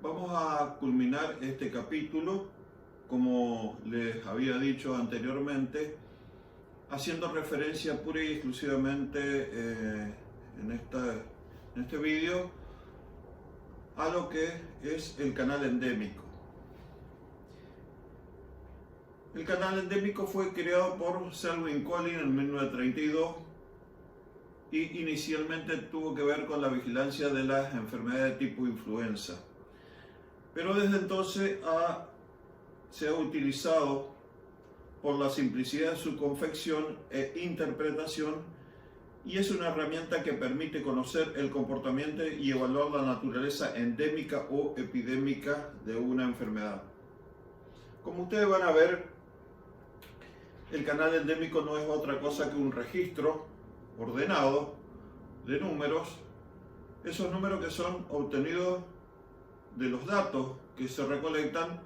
Vamos a culminar este capítulo, como les había dicho anteriormente, haciendo referencia pura y exclusivamente en este vídeo a lo que es el canal endémico. El canal endémico fue creado por Selwyn Collins en 1932 y inicialmente tuvo que ver con la vigilancia de las enfermedades de tipo influenza. Pero desde entonces se ha utilizado por la simplicidad de su confección e interpretación, y es una herramienta que permite conocer el comportamiento y evaluar la naturaleza endémica o epidémica de una enfermedad. Como ustedes van a ver, el canal endémico no es otra cosa que un registro ordenado de números, esos números que son obtenidos de los datos que se recolectan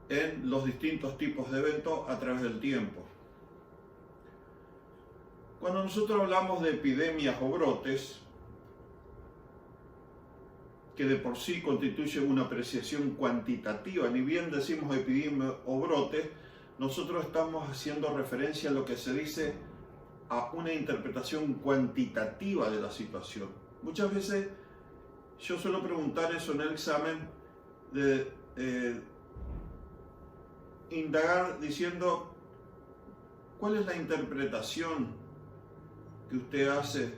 en los distintos tipos de eventos a través del tiempo. Cuando nosotros hablamos de epidemias o brotes, que de por sí constituye una apreciación cuantitativa, ni bien decimos epidemia o brote, nosotros estamos haciendo referencia a lo que se dice a una interpretación cuantitativa de la situación. Muchas veces yo suelo preguntar eso en el examen, indagar diciendo cuál es la interpretación que usted hace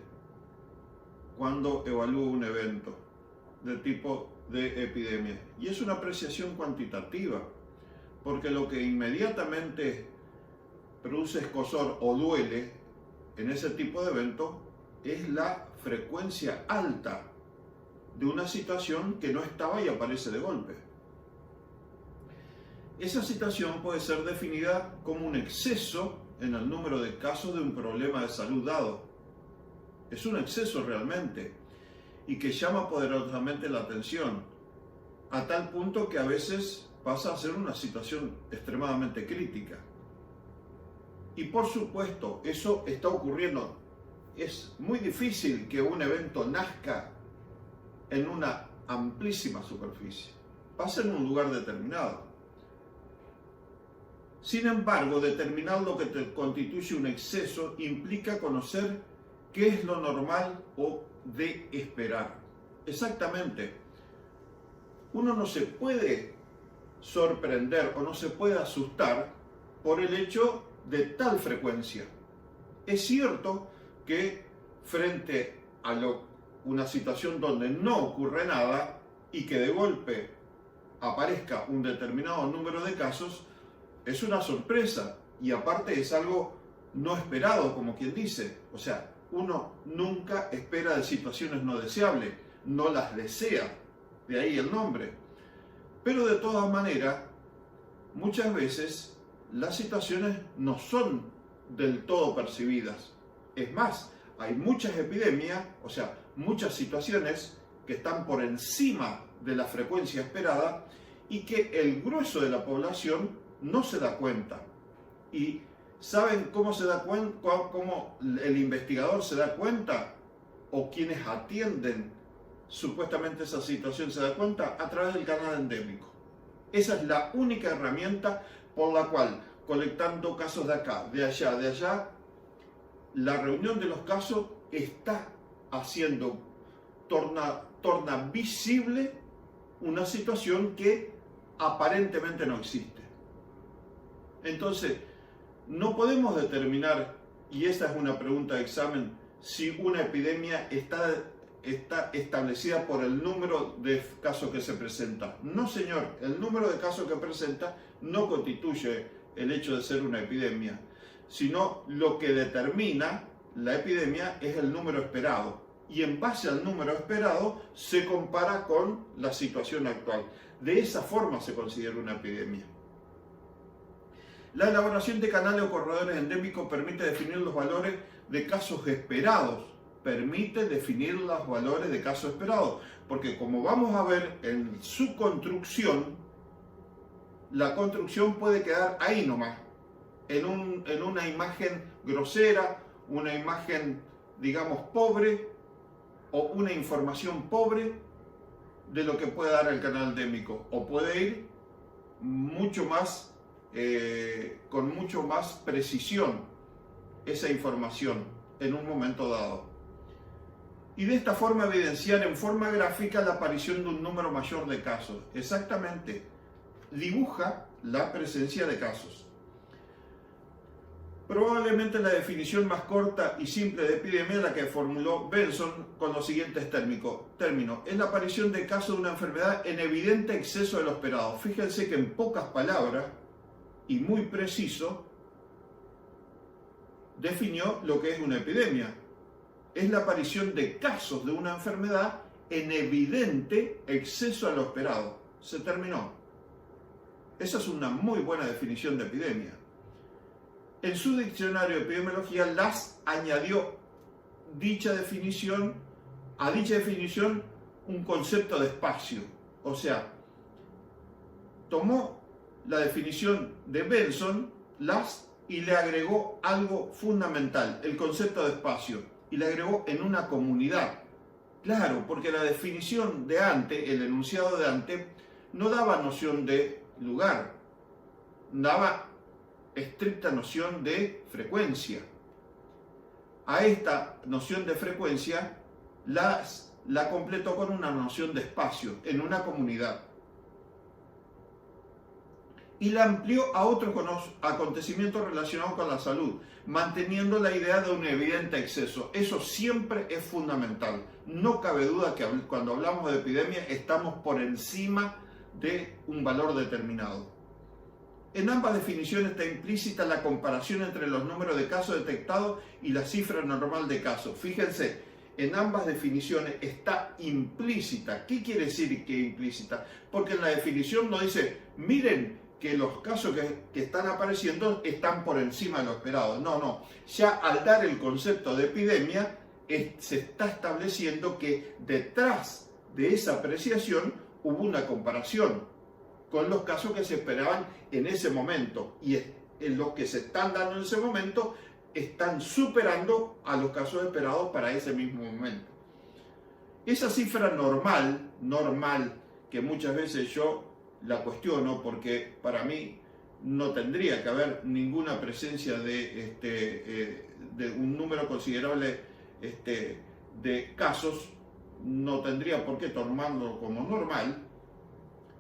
cuando evalúa un evento de tipo de epidemia. Y es una apreciación cuantitativa, porque lo que inmediatamente produce escozor o duele en ese tipo de evento es la frecuencia alta de una situación que no estaba y aparece de golpe. Esa situación puede ser definida como un exceso en el número de casos de un problema de salud dado. Es un exceso realmente, y que llama poderosamente la atención, a tal punto que a veces pasa a ser una situación extremadamente crítica. Y por supuesto, eso está ocurriendo. Es muy difícil que un evento nazca en una amplísima superficie. Pasa en un lugar determinado. Sin embargo, determinar lo que te constituye un exceso implica conocer qué es lo normal o de esperar. Exactamente. Uno no se puede sorprender o no se puede asustar por el hecho de tal frecuencia. Es cierto que frente a una situación donde no ocurre nada y que de golpe aparezca un determinado número de casos, es una sorpresa, y aparte es algo no esperado, como quien dice. O sea, uno nunca espera de situaciones no deseables, no las desea, de ahí el nombre. Pero de todas maneras, muchas veces las situaciones no son del todo percibidas. Es más, hay muchas epidemias, o sea, muchas situaciones que están por encima de la frecuencia esperada y que el grueso de la población no se da cuenta. ¿Y saben cómo se da cuenta, cómo el investigador se da cuenta, o quienes atienden supuestamente esa situación se da cuenta? A través del canal endémico. Esa es la única herramienta por la cual, colectando casos de acá, de allá, la reunión de los casos está haciendo, torna visible una situación que aparentemente no existe. Entonces, no podemos determinar, y esta es una pregunta de examen, si una epidemia está establecida por el número de casos que se presenta. No, señor, el número de casos que presenta no constituye el hecho de ser una epidemia, sino lo que determina la epidemia es el número esperado, y en base al número esperado se compara con la situación actual. De esa forma se considera una epidemia. La elaboración de canales o corredores endémicos permite definir los valores de casos esperados. Porque como vamos a ver en su construcción, la construcción puede quedar ahí nomás, en una imagen grosera, una imagen, digamos, pobre, o una información pobre, de lo que puede dar el canal endémico, o puede ir mucho más, con mucho más precisión esa información en un momento dado. Y de esta forma evidenciar en forma gráfica la aparición de un número mayor de casos. Exactamente, dibuja la presencia de casos. Probablemente la definición más corta y simple de epidemia es la que formuló Benson con los siguientes términos. Es la aparición de casos de una enfermedad en evidente exceso de lo esperado. Fíjense que en pocas palabras y muy preciso definió lo que es una epidemia. Es la aparición de casos de una enfermedad en evidente exceso a lo esperado. Se terminó. Esa es una muy buena definición de epidemia. En su diccionario de epidemiología, Lass añadió a dicha definición un concepto de espacio. O sea, tomó la definición de Benson, Lass, y le agregó algo fundamental, el concepto de espacio, y le agregó en una comunidad. Claro, porque la definición de antes, el enunciado de antes, no daba noción de lugar, daba estricta noción de frecuencia. A esta noción de frecuencia la completó con una noción de espacio, en una comunidad. Y la amplió a otros acontecimientos relacionados con la salud, manteniendo la idea de un evidente exceso. Eso siempre es fundamental. No cabe duda que cuando hablamos de epidemia estamos por encima de un valor determinado. En ambas definiciones está implícita la comparación entre los números de casos detectados y la cifra normal de casos. Fíjense, en ambas definiciones está implícita. ¿Qué quiere decir que implícita? Porque en la definición no dice, miren que los casos que están apareciendo están por encima de lo esperado. No. Ya al dar el concepto de epidemia, se está estableciendo que detrás de esa apreciación hubo una comparación con los casos que se esperaban en ese momento, y en los que se están dando en ese momento están superando a los casos esperados para ese mismo momento. Esa cifra normal, que muchas veces yo la cuestiono porque para mí no tendría que haber ninguna presencia de un número considerable de casos, no tendría por qué tomarlo como normal.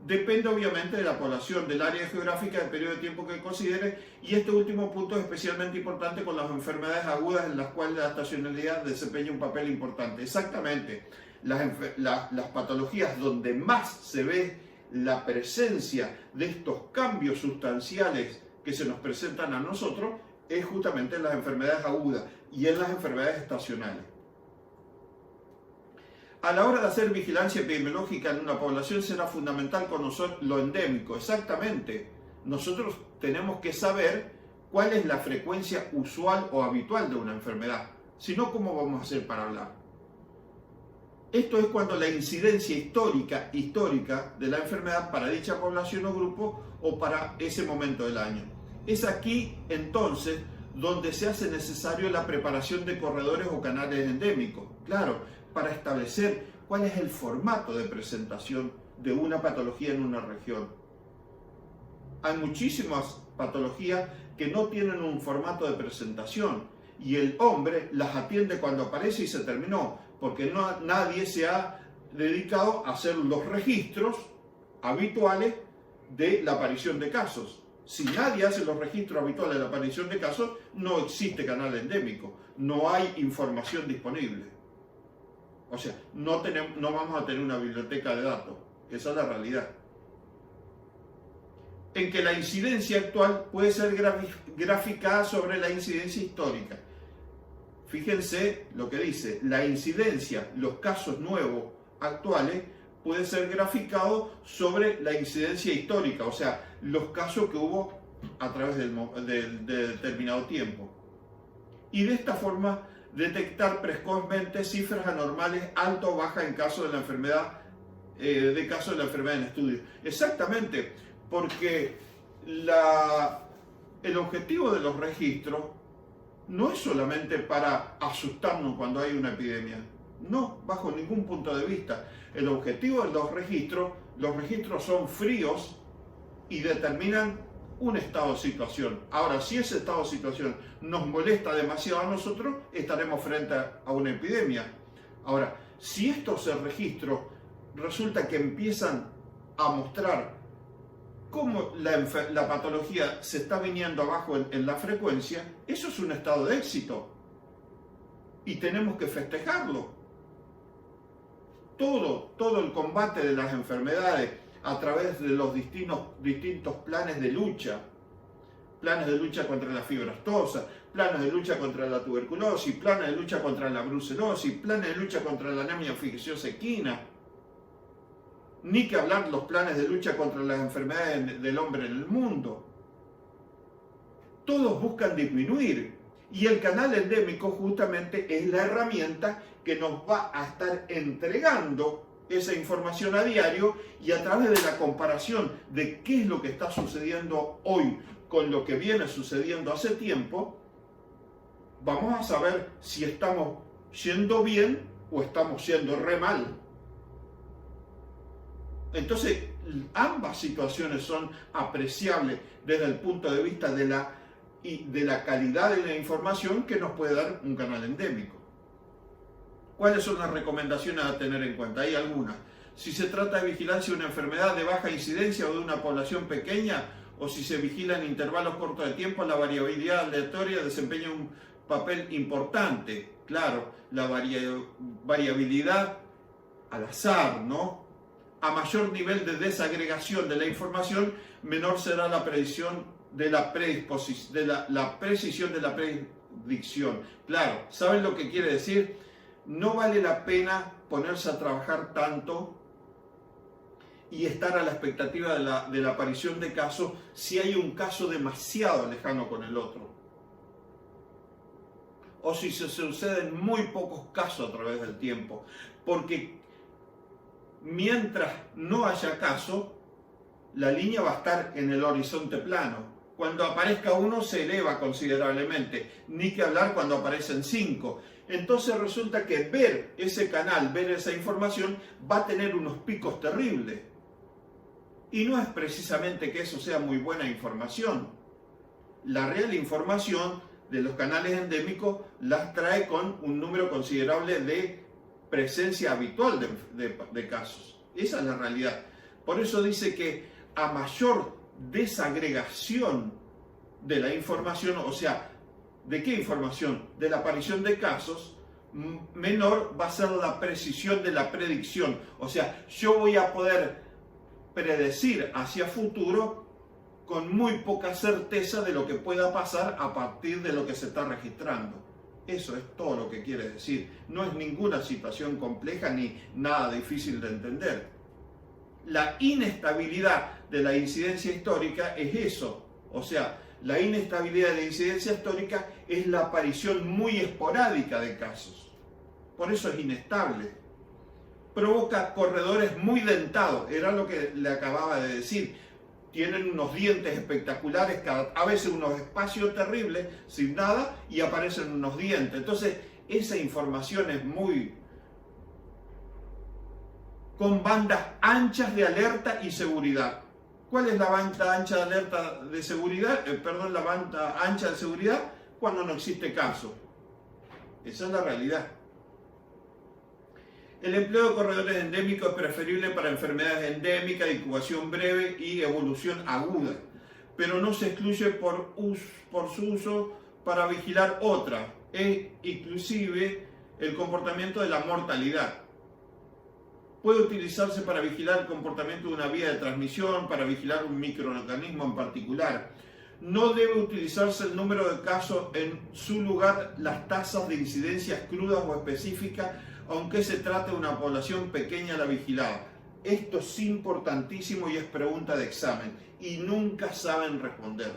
Depende obviamente de la población, del área geográfica, del periodo de tiempo que considere, y este último punto es especialmente importante con las enfermedades agudas en las cuales la estacionalidad desempeña un papel importante. Exactamente, las patologías donde más se ve la presencia de estos cambios sustanciales que se nos presentan a nosotros es justamente en las enfermedades agudas y en las enfermedades estacionales. A la hora de hacer vigilancia epidemiológica en una población será fundamental conocer lo endémico. Exactamente. Nosotros tenemos que saber cuál es la frecuencia usual o habitual de una enfermedad. Si no, ¿cómo vamos a hacer para hablar? Esto es cuando la incidencia histórica de la enfermedad para dicha población o grupo o para ese momento del año. Es aquí, entonces, donde se hace necesario la preparación de corredores o canales endémicos. Claro, para establecer cuál es el formato de presentación de una patología en una región. Hay muchísimas patologías que no tienen un formato de presentación y el hombre las atiende cuando aparece y se terminó, porque nadie se ha dedicado a hacer los registros habituales de la aparición de casos. Si nadie hace los registros habituales de la aparición de casos, no existe canal endémico, no hay información disponible. O sea, no vamos a tener una biblioteca de datos. Esa es la realidad. En que la incidencia actual puede ser graficada sobre la incidencia histórica. Fíjense lo que dice, la incidencia, los casos nuevos actuales, puede ser graficado sobre la incidencia histórica, o sea, los casos que hubo a través de determinado tiempo. Y de esta forma, detectar precozmente cifras anormales alta o baja en caso de la enfermedad, en estudio. Exactamente, porque el objetivo de los registros no es solamente para asustarnos cuando hay una epidemia. No, bajo ningún punto de vista. El objetivo de los registros son fríos y determinan un estado de situación. Ahora, si ese estado de situación nos molesta demasiado a nosotros, estaremos frente a una epidemia. Ahora, si estos registros resulta que empiezan a mostrar cómo la patología se está viniendo abajo en la frecuencia, eso es un estado de éxito. Y tenemos que festejarlo. Todo el combate de las enfermedades a través de los distintos planes de lucha contra la fiebre aftosa, planes de lucha contra la tuberculosis, planes de lucha contra la brucelosis, planes de lucha contra la anemia infecciosa equina, ni que hablar los planes de lucha contra las enfermedades del hombre en el mundo. Todos buscan disminuir, y el canal endémico justamente es la herramienta que nos va a estar entregando esa información a diario, y a través de la comparación de qué es lo que está sucediendo hoy con lo que viene sucediendo hace tiempo, vamos a saber si estamos yendo bien o estamos yendo re mal. Entonces, ambas situaciones son apreciables desde el punto de vista de la calidad de la información que nos puede dar un canal endémico. ¿Cuáles son las recomendaciones a tener en cuenta? Hay algunas. Si se trata de vigilancia de una enfermedad de baja incidencia o de una población pequeña, o si se vigila en intervalos cortos de tiempo, la variabilidad aleatoria desempeña un papel importante. Claro, la variabilidad al azar, ¿no? A mayor nivel de desagregación de la información, menor será la precisión de la precisión de la predicción. Claro, ¿saben lo que quiere decir? No vale la pena ponerse a trabajar tanto y estar a la expectativa de la aparición de casos si hay un caso demasiado lejano con el otro. O si se suceden muy pocos casos a través del tiempo. Porque mientras no haya caso, la línea va a estar en el horizonte plano. Cuando aparezca uno se eleva considerablemente, ni que hablar cuando aparecen 5. Entonces resulta que ver ese canal, ver esa información, va a tener unos picos terribles. Y no es precisamente que eso sea muy buena información. La real información de los canales endémicos las trae con un número considerable de presencia habitual de casos. Esa es la realidad. Por eso dice que a mayor desagregación de la información, o sea, ¿de qué información? De la aparición de casos, menor va a ser la precisión de la predicción. O sea, yo voy a poder predecir hacia futuro con muy poca certeza de lo que pueda pasar a partir de lo que se está registrando. Eso es todo lo que quiere decir. No es ninguna situación compleja ni nada difícil de entender. La inestabilidad de la incidencia histórica es eso. O sea, la inestabilidad de la incidencia histórica es la aparición muy esporádica de casos. Por eso es inestable. Provoca corredores muy dentados. Era lo que le acababa de decir. Tienen unos dientes espectaculares, a veces unos espacios terribles, sin nada, y aparecen unos dientes. Entonces, esa información es con bandas anchas de alerta y seguridad. ¿Cuál es la banda ancha de alerta de seguridad? La banda ancha de seguridad cuando no existe caso. Esa es la realidad. El empleo de corredores endémicos es preferible para enfermedades endémicas de incubación breve y evolución aguda, pero no se excluye por su uso para vigilar otras, inclusive el comportamiento de la mortalidad. Puede utilizarse para vigilar el comportamiento de una vía de transmisión, para vigilar un microorganismo en particular. No debe utilizarse el número de casos, en su lugar las tasas de incidencias crudas o específicas, aunque se trate de una población pequeña la vigilada. Esto es importantísimo y es pregunta de examen y nunca saben responder.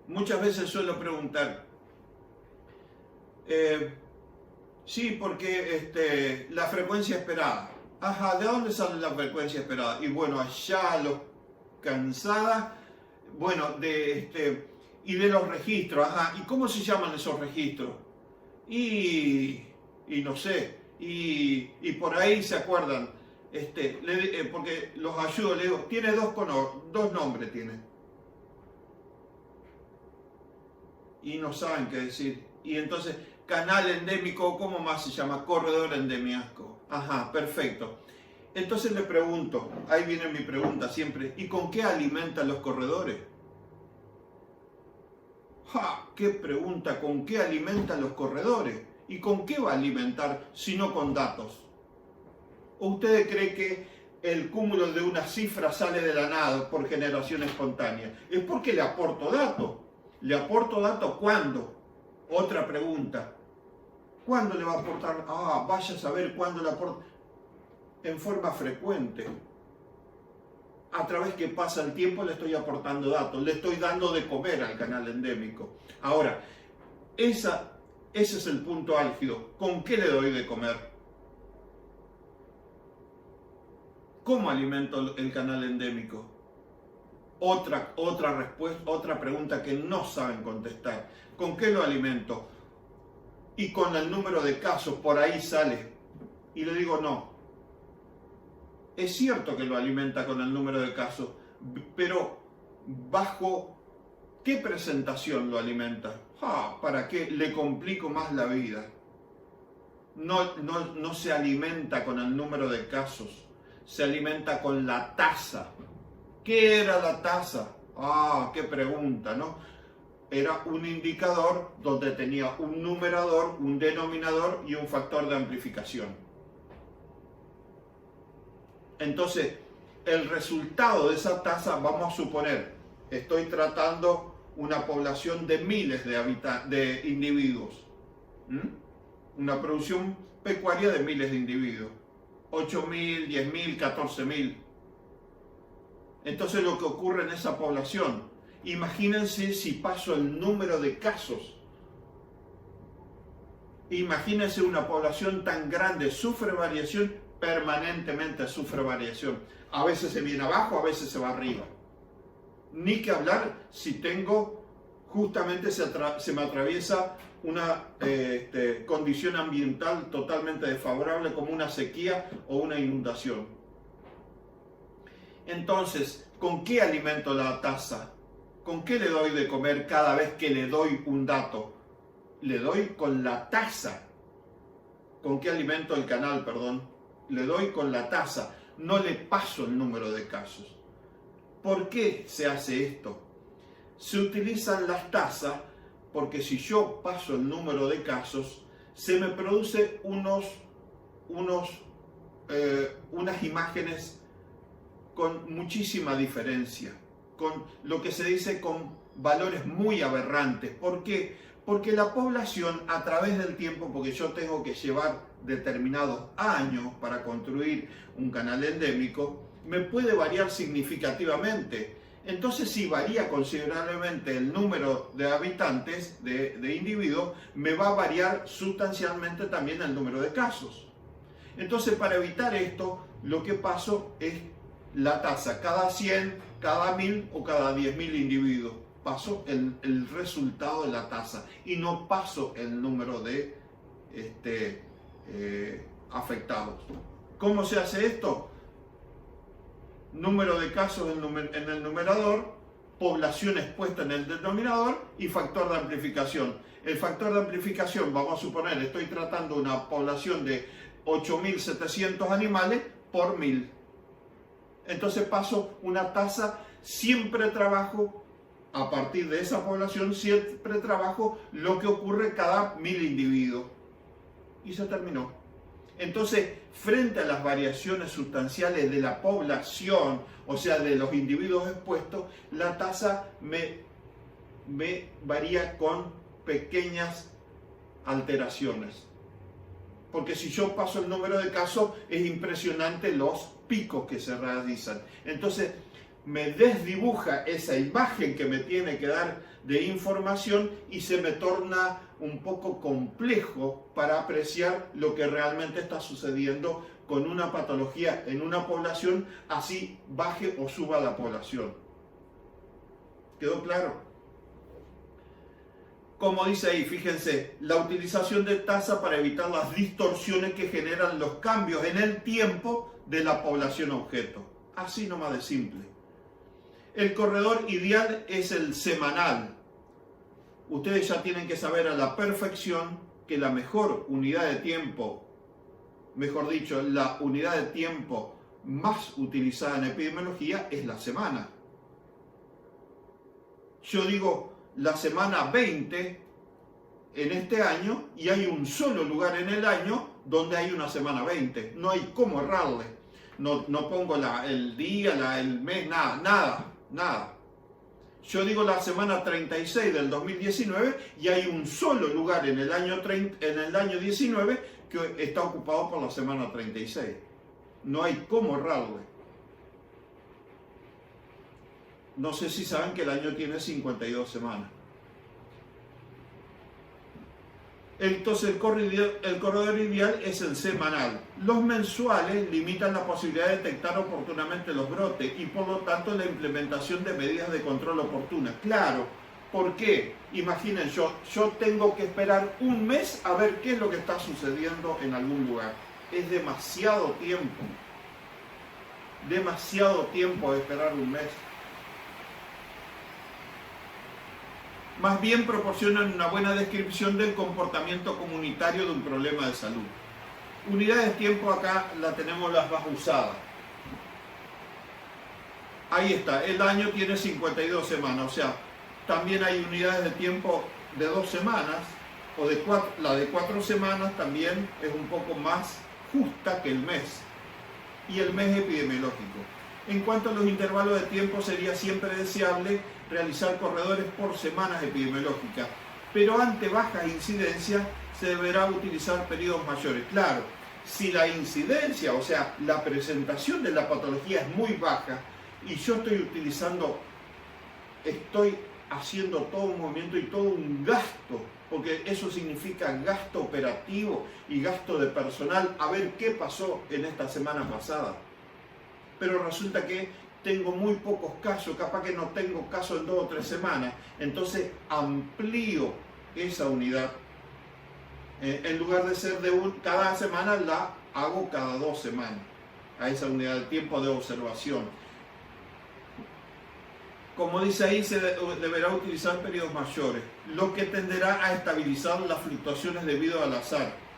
Muchas veces suelo preguntar, sí, porque la frecuencia esperada. Ajá, ¿de dónde sale la frecuencia esperada? Y bueno, allá los cansada, bueno, Y de los registros, ajá. ¿Y cómo se llaman esos registros? Y no sé, y por ahí se acuerdan, porque los ayudo, le digo, tiene dos nombres, tiene. Y no saben qué decir. Y entonces, canal endémico, ¿cómo más se llama? Corredor endemiasco. Ajá, perfecto. Entonces le pregunto, ahí viene mi pregunta siempre, ¿y con qué alimentan los corredores? ¡Ja! ¡Qué pregunta! ¿Con qué alimentan los corredores? ¿Y con qué va a alimentar si no con datos? ¿O usted cree que el cúmulo de una cifra sale de la nada por generación espontánea? Es porque le aporto datos. ¿Le aporto datos cuándo? Otra pregunta. ¿Cuándo le va a aportar? Vaya a saber cuándo le aporta. En forma frecuente. A través que pasa el tiempo le estoy aportando datos, le estoy dando de comer al canal endémico. Ahora, ese es el punto álgido. ¿Con qué le doy de comer? ¿Cómo alimento el canal endémico? Otra respuesta, otra pregunta que no saben contestar. ¿Con qué lo alimento? Y con el número de casos, por ahí sale. Y le digo no. Es cierto que lo alimenta con el número de casos, pero ¿bajo qué presentación lo alimenta? ¿Para qué? Le complico más la vida. No se alimenta con el número de casos, se alimenta con la tasa. ¿Qué era la tasa? Qué pregunta, ¿no? Era un indicador donde tenía un numerador, un denominador y un factor de amplificación. Entonces, el resultado de esa tasa, vamos a suponer, estoy tratando una población de miles de individuos. Una producción pecuaria de miles de individuos. 8.000, 10.000, 14.000. Entonces lo que ocurre en esa población, imagínense si paso el número de casos. Imagínense una población tan grande, sufre variación, permanentemente sufre variación. A veces se viene abajo, a veces se va arriba. Ni que hablar si tengo, justamente se me atraviesa una condición ambiental totalmente desfavorable como una sequía o una inundación. Entonces, ¿con qué alimento la tasa? ¿Con qué le doy de comer cada vez que le doy un dato? Le doy con la tasa. ¿Con qué alimento el canal, perdón? Le doy con la tasa. No le paso el número de casos. ¿Por qué se hace esto? Se utilizan las tasas porque si yo paso el número de casos, se me produce unas imágenes con muchísima diferencia, con lo que se dice con valores muy aberrantes. ¿Por qué? Porque la población a través del tiempo, porque yo tengo que llevar determinados años para construir un canal endémico, me puede variar significativamente. Entonces, si varía considerablemente el número de habitantes, de individuos, me va a variar sustancialmente también el número de casos. Entonces, para evitar esto, lo que paso es la tasa cada 100, cada 1000 o cada 10.000 individuos. Paso el resultado de la tasa y no paso el número de afectados. ¿Cómo se hace esto? Número de casos en el numerador, población expuesta en el denominador y factor de amplificación. El factor de amplificación, vamos a suponer, estoy tratando una población de 8.700 animales por 1000. Entonces paso una tasa, siempre trabajo, a partir de esa población, siempre trabajo lo que ocurre cada 1000 individuos. Y se terminó. Entonces, frente a las variaciones sustanciales de la población, o sea, de los individuos expuestos, la tasa me varía con pequeñas alteraciones. Porque si yo paso el número de casos, es impresionante los picos que se realizan. Entonces, me desdibuja esa imagen que me tiene que dar de información y se me torna un poco complejo para apreciar lo que realmente está sucediendo con una patología en una población, así baje o suba la población. ¿Quedó claro? como dice ahí, fíjense, la utilización de tasa para evitar las distorsiones que generan los cambios en el tiempo de la población objeto. Así nomás de simple. El corredor ideal es el semanal. Ustedes ya tienen que saber a la perfección que la mejor unidad de tiempo, mejor dicho, la unidad de tiempo más utilizada en epidemiología es la semana. Yo digo la semana 20 en este año y hay un solo lugar en el año donde hay una semana 20. No hay cómo errarle. No pongo el día, el mes, nada. Yo digo la semana 36 del 2019 y hay un solo lugar en el año 19 que está ocupado por la semana 36. No hay cómo errarle. No sé si saben que el año tiene 52 semanas. Entonces el corredor ideal es el semanal. Los mensuales limitan la posibilidad de detectar oportunamente los brotes y por lo tanto la implementación de medidas de control oportunas. Claro, ¿por qué? Imaginen, yo tengo que esperar un mes a ver qué es lo que está sucediendo en algún lugar. Es demasiado tiempo. Demasiado tiempo de esperar un mes. Más bien proporcionan una buena descripción del comportamiento comunitario de un problema de salud. Unidades de tiempo acá la tenemos las más usadas. Ahí está, el año tiene 52 semanas, o sea, también hay unidades de tiempo de 2 semanas, o la de 4 semanas también es un poco más justa que el mes, y el mes epidemiológico. En cuanto a los intervalos de tiempo, sería siempre deseable realizar corredores por semanas epidemiológicas, pero ante baja incidencia se deberá utilizar periodos mayores. Claro, si la incidencia, o sea, la presentación de la patología es muy baja y yo estoy haciendo todo un movimiento y todo un gasto, porque eso significa gasto operativo y gasto de personal, a ver qué pasó en esta semana pasada. Pero resulta que tengo muy pocos casos, capaz que no tengo casos en 2 o 3 semanas, entonces amplío esa unidad. En lugar de ser cada semana, la hago cada 2 semanas, a esa unidad de tiempo de observación. Como dice ahí, se deberá utilizar periodos mayores, lo que tenderá a estabilizar las fluctuaciones debido al azar.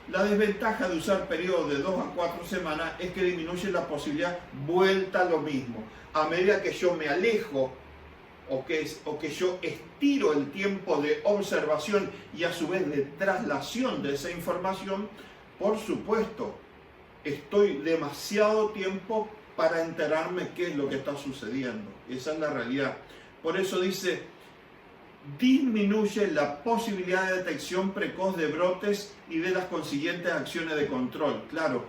La desventaja de usar periodos de 2 a 4 semanas es que disminuye la posibilidad vuelta a lo mismo. A medida que yo me alejo o que yo estiro el tiempo de observación y a su vez de traslación de esa información, por supuesto, estoy demasiado tiempo para enterarme qué es lo que está sucediendo. Esa es la realidad. Por eso dice, disminuye la posibilidad de detección precoz de brotes y de las consiguientes acciones de control. Claro,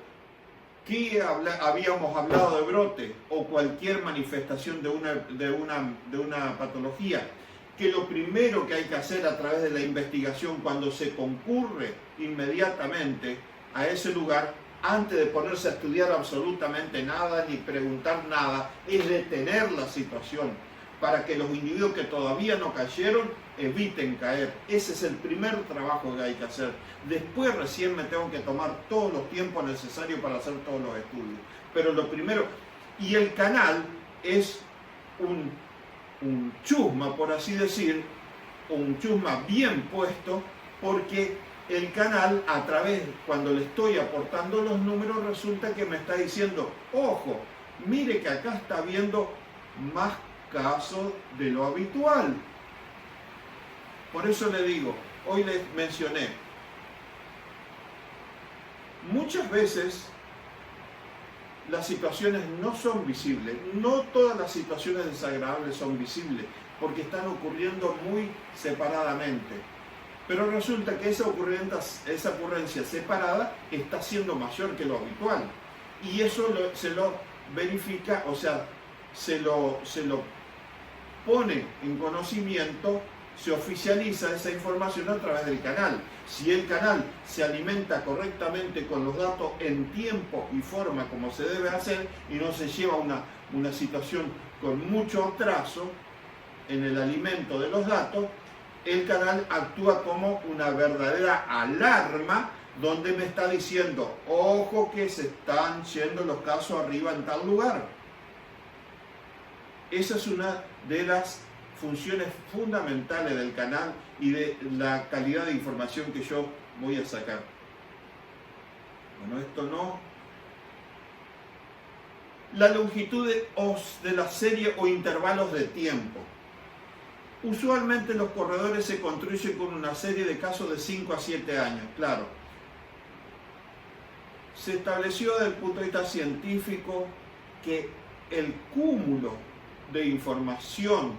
¿qué habíamos hablado de brote o cualquier manifestación de una patología? Que lo primero que hay que hacer a través de la investigación cuando se concurre inmediatamente a ese lugar, antes de ponerse a estudiar absolutamente nada ni preguntar nada, es detener la situación, para que los individuos que todavía no cayeron eviten caer. Ese es el primer trabajo que hay que hacer. Después recién me tengo que tomar todos los tiempos necesarios para hacer todos los estudios. Pero lo primero, y el canal es un chusma, por así decir, un chusma bien puesto, porque el canal, a través, cuando le estoy aportando los números, resulta que me está diciendo, ojo, mire que acá está viendo más casos de lo habitual. Por eso le digo, hoy les mencioné, muchas veces las situaciones no son visibles, no todas las situaciones desagradables son visibles, porque están ocurriendo muy separadamente. Pero resulta que esa ocurrencia separada está siendo mayor que lo habitual. Y eso se lo verifica, o sea, se lo pone en conocimiento, se oficializa esa información a través del canal. Si el canal se alimenta correctamente con los datos en tiempo y forma como se debe hacer y no se lleva una situación con mucho atraso en el alimento de los datos, el canal actúa como una verdadera alarma donde me está diciendo, ojo que se están yendo los casos arriba en tal lugar. Esa es una de las funciones fundamentales del canal y de la calidad de información que yo voy a sacar. Bueno, esto no. La longitud de la serie o intervalos de tiempo. Usualmente los corredores se construyen con una serie de casos de 5 a 7 años, claro. Se estableció desde el punto de vista científico que el cúmulo de información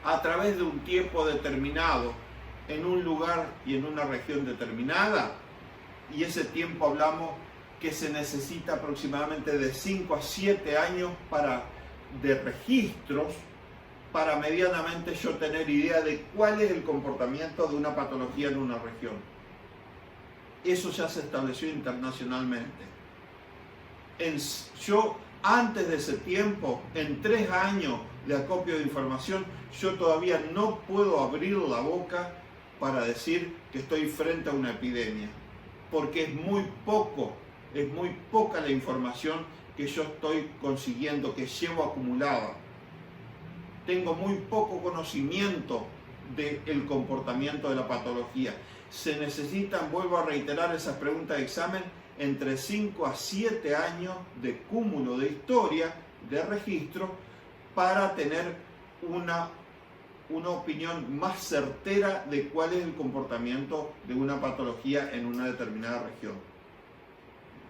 a través de un tiempo determinado en un lugar y en una región determinada, y ese tiempo hablamos que se necesita aproximadamente de 5 a 7 años de registros para medianamente yo tener idea de cuál es el comportamiento de una patología en una región. Eso ya se estableció internacionalmente. Yo, antes de ese tiempo, en 3 años de acopio de información, yo todavía no puedo abrir la boca para decir que estoy frente a una epidemia, porque es muy poca la información que yo estoy consiguiendo, que llevo acumulada. Tengo muy poco conocimiento del comportamiento de la patología. Se necesitan, vuelvo a reiterar esas preguntas de examen, entre 5 a 7 años de cúmulo de historia, de registro, para tener una opinión más certera de cuál es el comportamiento de una patología en una determinada región.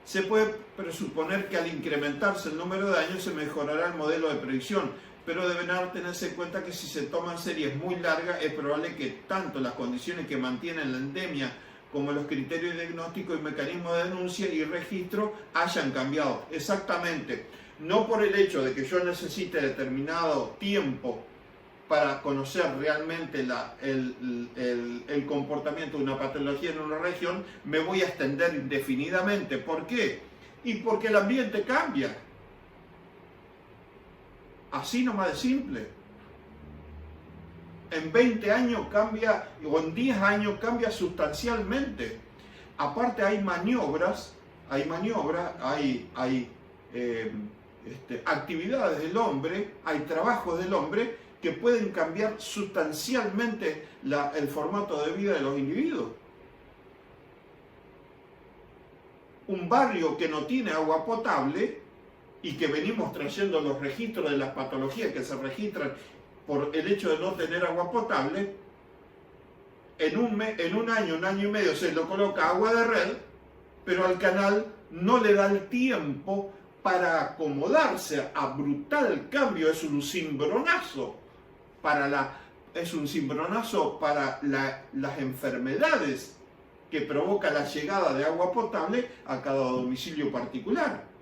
Se puede presuponer que al incrementarse el número de años se mejorará el modelo de predicción, pero deberán tenerse en cuenta que si se toman series muy largas es probable que tanto las condiciones que mantienen la endemia como los criterios diagnósticos y mecanismos de denuncia y registro hayan cambiado. Exactamente, no por el hecho de que yo necesite determinado tiempo para conocer realmente el comportamiento de una patología en una región, me voy a extender indefinidamente. ¿Por qué? Y porque el ambiente cambia. Así nomás de simple. En 20 años cambia, o en 10 años cambia sustancialmente. Aparte hay maniobras, hay actividades del hombre, hay trabajos del hombre que pueden cambiar sustancialmente el formato de vida de los individuos. Un barrio que no tiene agua potable y que venimos trayendo los registros de las patologías que se registran por el hecho de no tener agua potable, en un año y medio se lo coloca agua de red, pero al canal no le da el tiempo para acomodarse a brutal cambio. Es un cimbronazo para las enfermedades que provoca la llegada de agua potable a cada domicilio particular.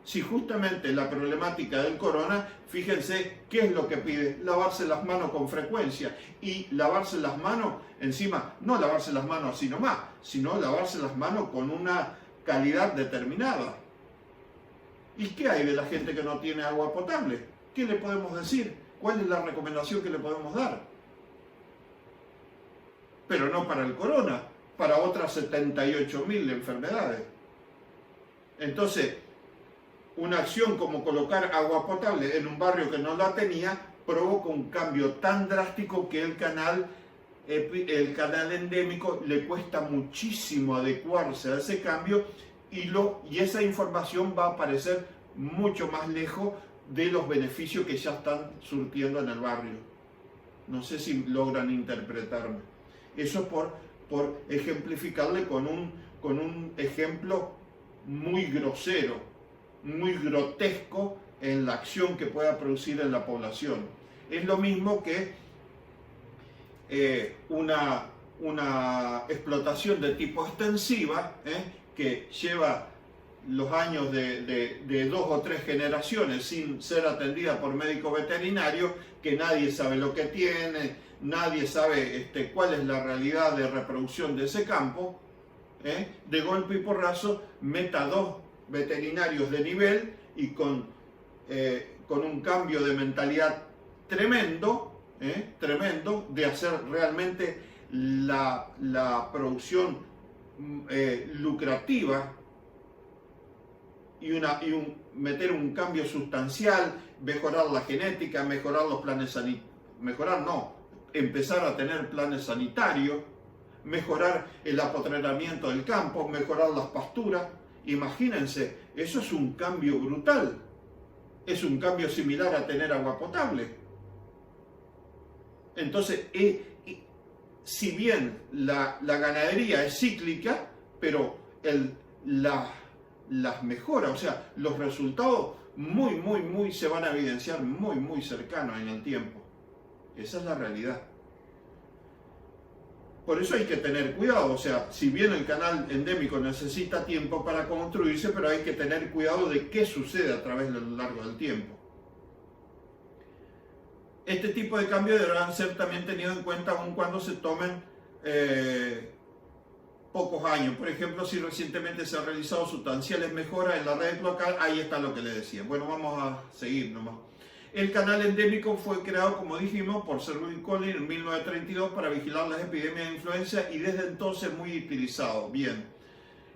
Si justamente la problemática del corona, fíjense qué es lo que pide: lavarse las manos con frecuencia. Y lavarse las manos, encima, no lavarse las manos así nomás, sino lavarse las manos con una calidad determinada. ¿Y qué hay de la gente que no tiene agua potable? ¿Qué le podemos decir? ¿Cuál es la recomendación que le podemos dar? Pero no para el corona, para otras 78.000 enfermedades. Entonces, una acción como colocar agua potable en un barrio que no la tenía provoca un cambio tan drástico que el canal endémico le cuesta muchísimo adecuarse a ese cambio y esa información va a aparecer mucho más lejos de los beneficios que ya están surtiendo en el barrio. No sé si logran interpretarme. Eso por ejemplificarle con un ejemplo muy grosero, muy grotesco en la acción que pueda producir en la población. Es lo mismo que una explotación de tipo extensiva, que lleva los años de 2 o 3 generaciones sin ser atendida por médico veterinario, que nadie sabe lo que tiene, nadie sabe cuál es la realidad de reproducción de ese campo. De golpe y porrazo meta 2 veterinarios de nivel y con un cambio de mentalidad tremendo de hacer realmente la producción lucrativa y meter un cambio sustancial, mejorar la genética, mejorar los planes sanitarios, empezar a tener planes sanitarios, mejorar el apotrenamiento del campo, mejorar las pasturas. Imagínense, eso es un cambio brutal. Es un cambio similar a tener agua potable. Entonces, si bien la ganadería es cíclica, pero las mejoras, o sea, los resultados muy se van a evidenciar muy cercanos en el tiempo. Esa es la realidad. Por eso hay que tener cuidado, o sea, si bien el canal endémico necesita tiempo para construirse, pero hay que tener cuidado de qué sucede a través del largo del tiempo. Este tipo de cambios deberán ser también tenidos en cuenta aun cuando se tomen pocos años. Por ejemplo, si recientemente se han realizado sustanciales mejoras en la red local, ahí está lo que le decía. Bueno, vamos a seguir nomás. El canal endémico fue creado, como dijimos, por Sir William Collins en 1932 para vigilar las epidemias de influenza y desde entonces muy utilizado. Bien,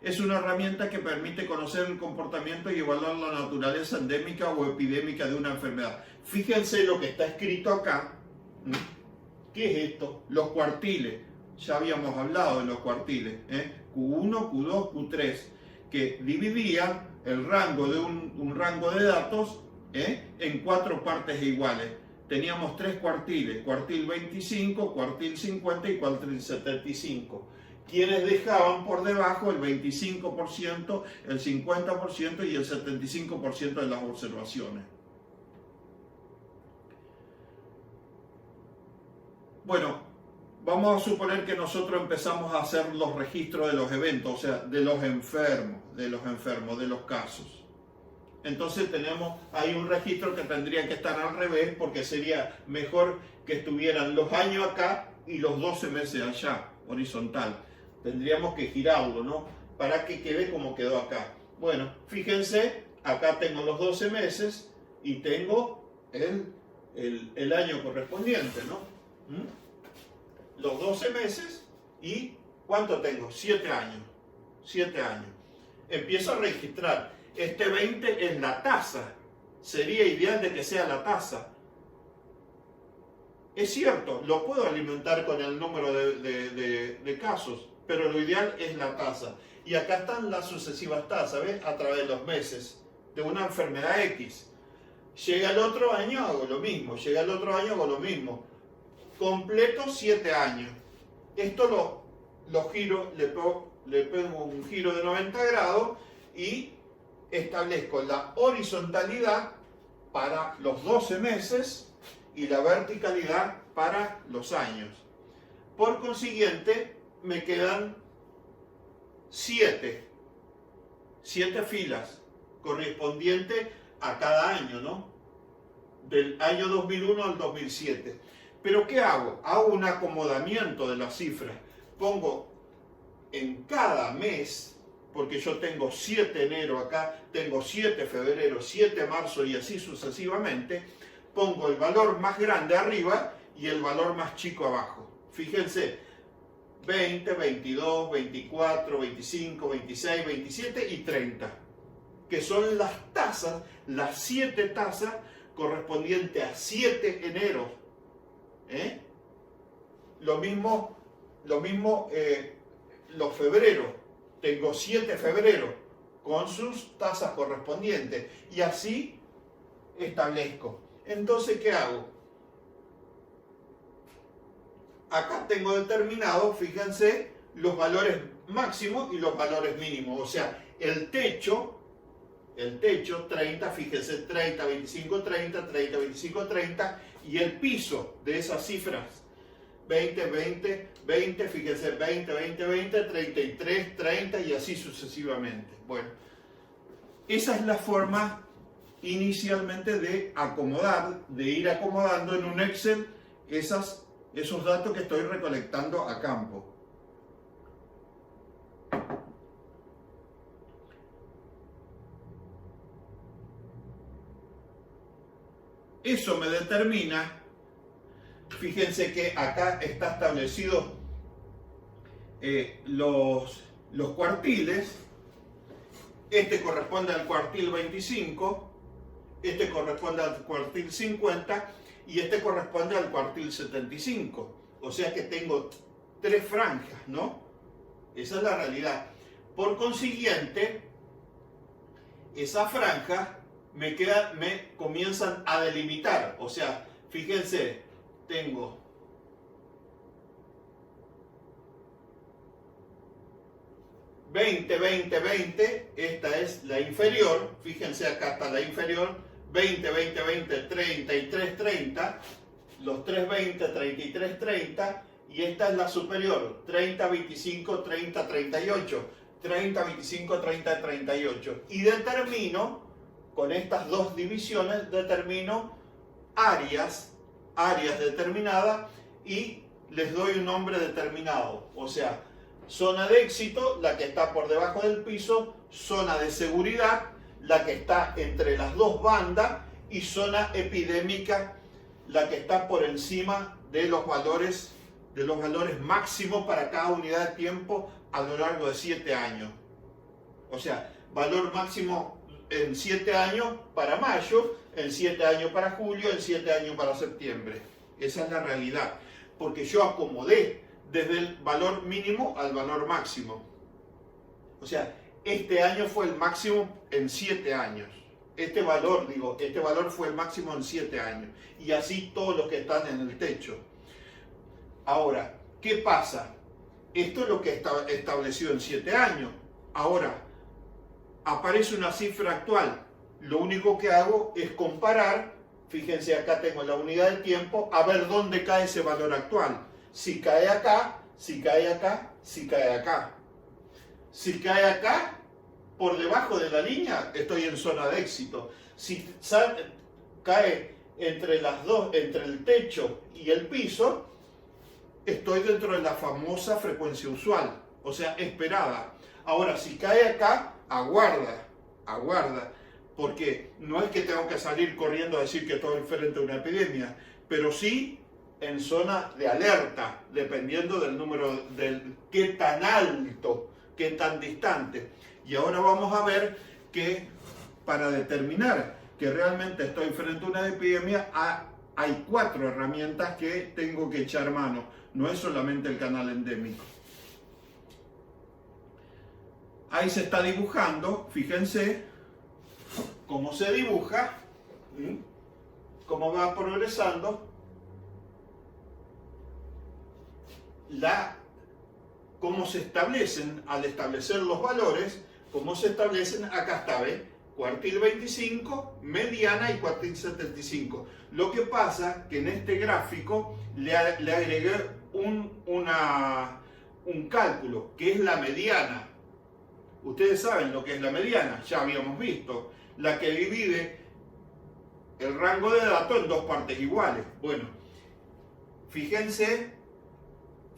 es una herramienta que permite conocer el comportamiento y evaluar la naturaleza endémica o epidémica de una enfermedad. Fíjense lo que está escrito acá. ¿Qué es esto? Los cuartiles. Ya habíamos hablado de los cuartiles. Q1, Q2, Q3, que dividían el rango de un rango de datos en 4 partes iguales. Teníamos 3 cuartiles, cuartil 25, cuartil 50 y cuartil 75. Quienes dejaban por debajo el 25%, el 50% y el 75% de las observaciones. Bueno, vamos a suponer que nosotros empezamos a hacer los registros de los eventos, o sea, de los enfermos, de los casos. Entonces tenemos ahí un registro que tendría que estar al revés, porque sería mejor que estuvieran los años acá y los 12 meses allá, horizontal. Tendríamos que girarlo, ¿no? Para que quede como quedó acá. Bueno, fíjense, acá tengo los 12 meses y tengo el año correspondiente, ¿no? Los 12 meses y ¿cuánto tengo? 7 años. 7 años. Empiezo a registrar. Este 20 es la tasa. Sería ideal de que sea la tasa. Es cierto, lo puedo alimentar con el número de casos, pero lo ideal es la tasa. Y acá están las sucesivas tasas, ¿ves? A través de los meses de una enfermedad X. Llega el otro año, hago lo mismo. Llega el otro año, hago lo mismo. Completo 7 años. Esto lo giro, le pongo un giro de 90 grados y establezco la horizontalidad para los 12 meses y la verticalidad para los años. Por consiguiente, me quedan 7 filas correspondientes a cada año, ¿no? Del año 2001 al 2007. Pero ¿qué hago? Hago un acomodamiento de las cifras. Pongo en cada mes, porque yo tengo 7 enero acá, tengo 7 febrero, 7 marzo y así sucesivamente, pongo el valor más grande arriba y el valor más chico abajo. Fíjense, 20, 22, 24, 25, 26, 27 y 30, que son las tasas, las 7 tasas correspondientes a 7 eneros. Lo mismo los febreros. Tengo 7 febreros con sus tasas correspondientes y así establezco. Entonces, ¿qué hago? Acá tengo determinado, fíjense, los valores máximos y los valores mínimos. O sea, el techo 30, fíjense, 30, 25, 30, 30, 25, 30 y el piso de esas cifras 20, 20, 20, fíjense, 20, 20, 20, 33, 30 y así sucesivamente. Bueno, esa es la forma inicialmente de acomodar, de ir acomodando en un Excel esos datos que estoy recolectando a campo. Eso me determina Fíjense que acá está establecido los cuartiles. Este corresponde al cuartil 25, este corresponde al cuartil 50 y este corresponde al cuartil 75. O sea que tengo 3 franjas, ¿no? Esa es la realidad. Por consiguiente, esas franjas me comienzan a delimitar. O sea, fíjense, tengo $20, $20, $20, esta es la inferior, fíjense acá está la inferior, $20, $20, $20, $33, $30, los 3, $20, $33, $30, y esta es la superior, $30, $25, $30, $38, $30, $25, $30, $38, y determino, con estas dos divisiones, determino áreas determinadas y les doy un nombre determinado, o sea, zona de éxito, la que está por debajo del piso, zona de seguridad, la que está entre las dos bandas, y zona epidémica, la que está por encima de los valores máximos para cada unidad de tiempo a lo largo de 7 años. O sea, valor máximo en 7 años para mayo, en 7 años para julio, en 7 años para septiembre. Esa es la realidad, porque yo acomodé desde el valor mínimo al valor máximo. O sea, este año fue el máximo en 7 años. Este valor fue el máximo en 7 años. Y así todos los que están en el techo. Ahora, ¿qué pasa? Esto es lo que está establecido en 7 años. Ahora, aparece una cifra actual. Lo único que hago es comparar. Fíjense, acá tengo la unidad de tiempo, a ver dónde cae ese valor actual. Si cae acá, si cae acá, si cae acá. Si cae acá, por debajo de la línea, estoy en zona de éxito. Si cae entre las dos, entre el techo y el piso, estoy dentro de la famosa frecuencia usual, o sea, esperada. Ahora, si cae acá, aguarda, porque no es que tengo que salir corriendo a decir que estoy frente a una epidemia, pero sí en zona de alerta, dependiendo del número, del qué tan alto, qué tan distante. Y ahora vamos a ver que para determinar que realmente estoy frente a una epidemia, hay 4 herramientas que tengo que echar mano. No es solamente el canal endémico. Ahí se está dibujando, fíjense cómo se dibuja, cómo va progresando cómo se establecen, al establecer los valores, cómo se establecen, acá está, ¿ves? Cuartil 25, mediana y cuartil 75. Lo que pasa que en este gráfico le agregué un cálculo, que es la mediana. Ustedes saben lo que es la mediana, ya habíamos visto, la que divide el rango de datos en 2 partes iguales. Bueno, fíjense,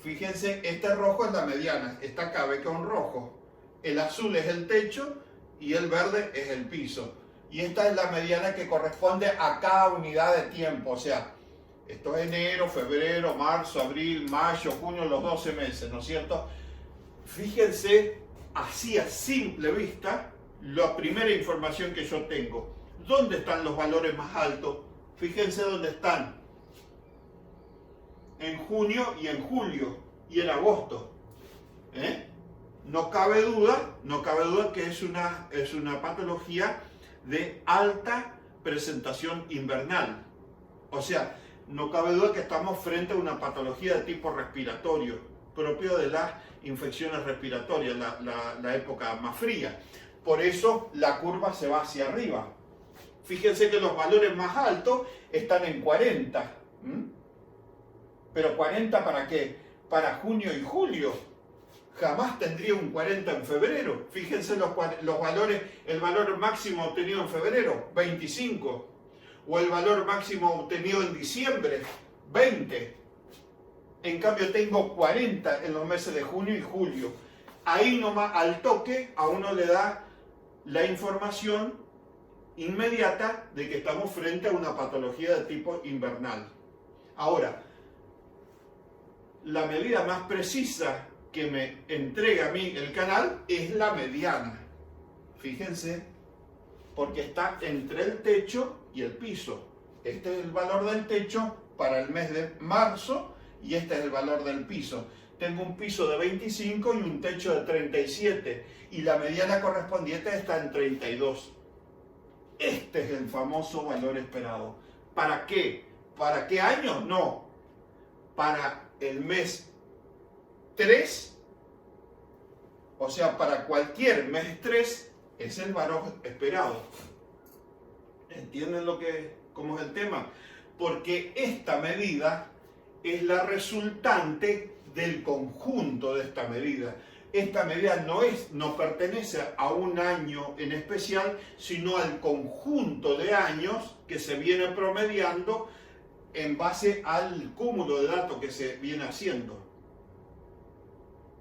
este rojo es la mediana, está acá, ve que es un rojo. El azul es el techo y el verde es el piso. Y esta es la mediana que corresponde a cada unidad de tiempo, o sea, esto es enero, febrero, marzo, abril, mayo, junio, los 12 meses, ¿no es cierto? Fíjense, así a simple vista, la primera información que yo tengo. ¿Dónde están los valores más altos? Fíjense dónde están. En junio y en julio y en agosto. No cabe duda que es una patología de alta presentación invernal. O sea, no cabe duda que estamos frente a una patología de tipo respiratorio, propio de las infecciones respiratorias, la época más fría. Por eso la curva se va hacia arriba. Fíjense que los valores más altos están en 40. ¿Pero 40 para qué? Para junio y julio. Jamás tendría un 40 en febrero. Fíjense los valores, el valor máximo obtenido en febrero, 25. O el valor máximo obtenido en diciembre, 20. En cambio tengo 40 en los meses de junio y julio. Ahí nomás al toque a uno le da la información inmediata de que estamos frente a una patología de tipo invernal. Ahora, la medida más precisa que me entrega a mí el canal es la mediana. Fíjense, porque está entre el techo y el piso. Este es el valor del techo para el mes de marzo y este es el valor del piso. Tengo un piso de 25 y un techo de 37 y la mediana correspondiente está en 32. Este es el famoso valor esperado. ¿Para qué? ¿Para qué año? No. Para el mes 3, o sea, para cualquier mes 3 es el valor esperado. ¿Entienden cómo es el tema? Porque esta medida es la resultante del conjunto de esta medida. Esta medida no pertenece a un año en especial, sino al conjunto de años que se viene promediando en base al cúmulo de datos que se viene haciendo.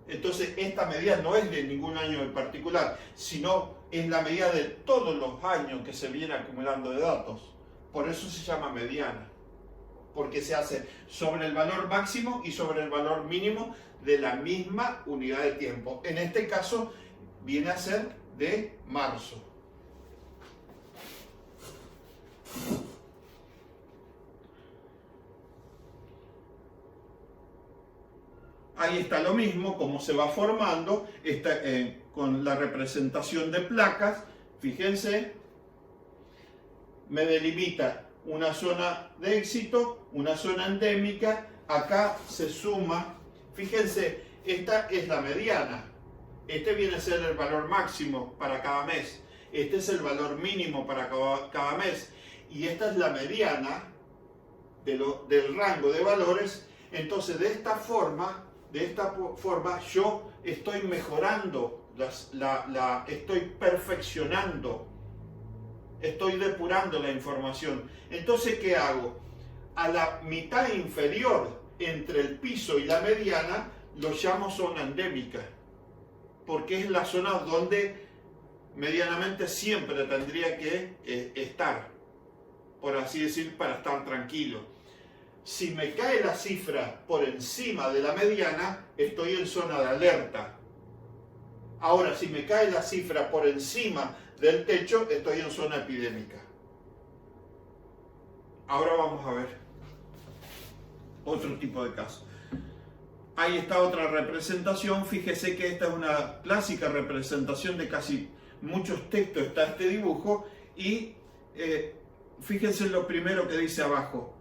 Entonces, esta medida no es de ningún año en particular, sino es la medida de todos los años que se viene acumulando de datos. Por eso se llama mediana, porque se hace sobre el valor máximo y sobre el valor mínimo de la misma unidad de tiempo. En este caso, viene a ser de marzo. Ahí está lo mismo, cómo se va formando con la representación de placas. Fíjense, me delimita una zona de éxito, una zona endémica. Acá se suma, fíjense, esta es la mediana. Este viene a ser el valor máximo para cada mes. Este es el valor mínimo para cada mes. Y esta es la mediana del rango de valores. Entonces, de esta forma yo estoy mejorando, estoy perfeccionando, estoy depurando la información. Entonces, ¿qué hago? A la mitad inferior entre el piso y la mediana lo llamo zona endémica, porque es la zona donde medianamente siempre tendría que estar, por así decir, para estar tranquilo. Si me cae la cifra por encima de la mediana, estoy en zona de alerta. Ahora, si me cae la cifra por encima del techo, estoy en zona epidémica. Ahora vamos a ver otro tipo de caso. Ahí está otra representación. Fíjese que esta es una clásica representación de casi muchos textos. Está este dibujo y fíjense lo primero que dice abajo.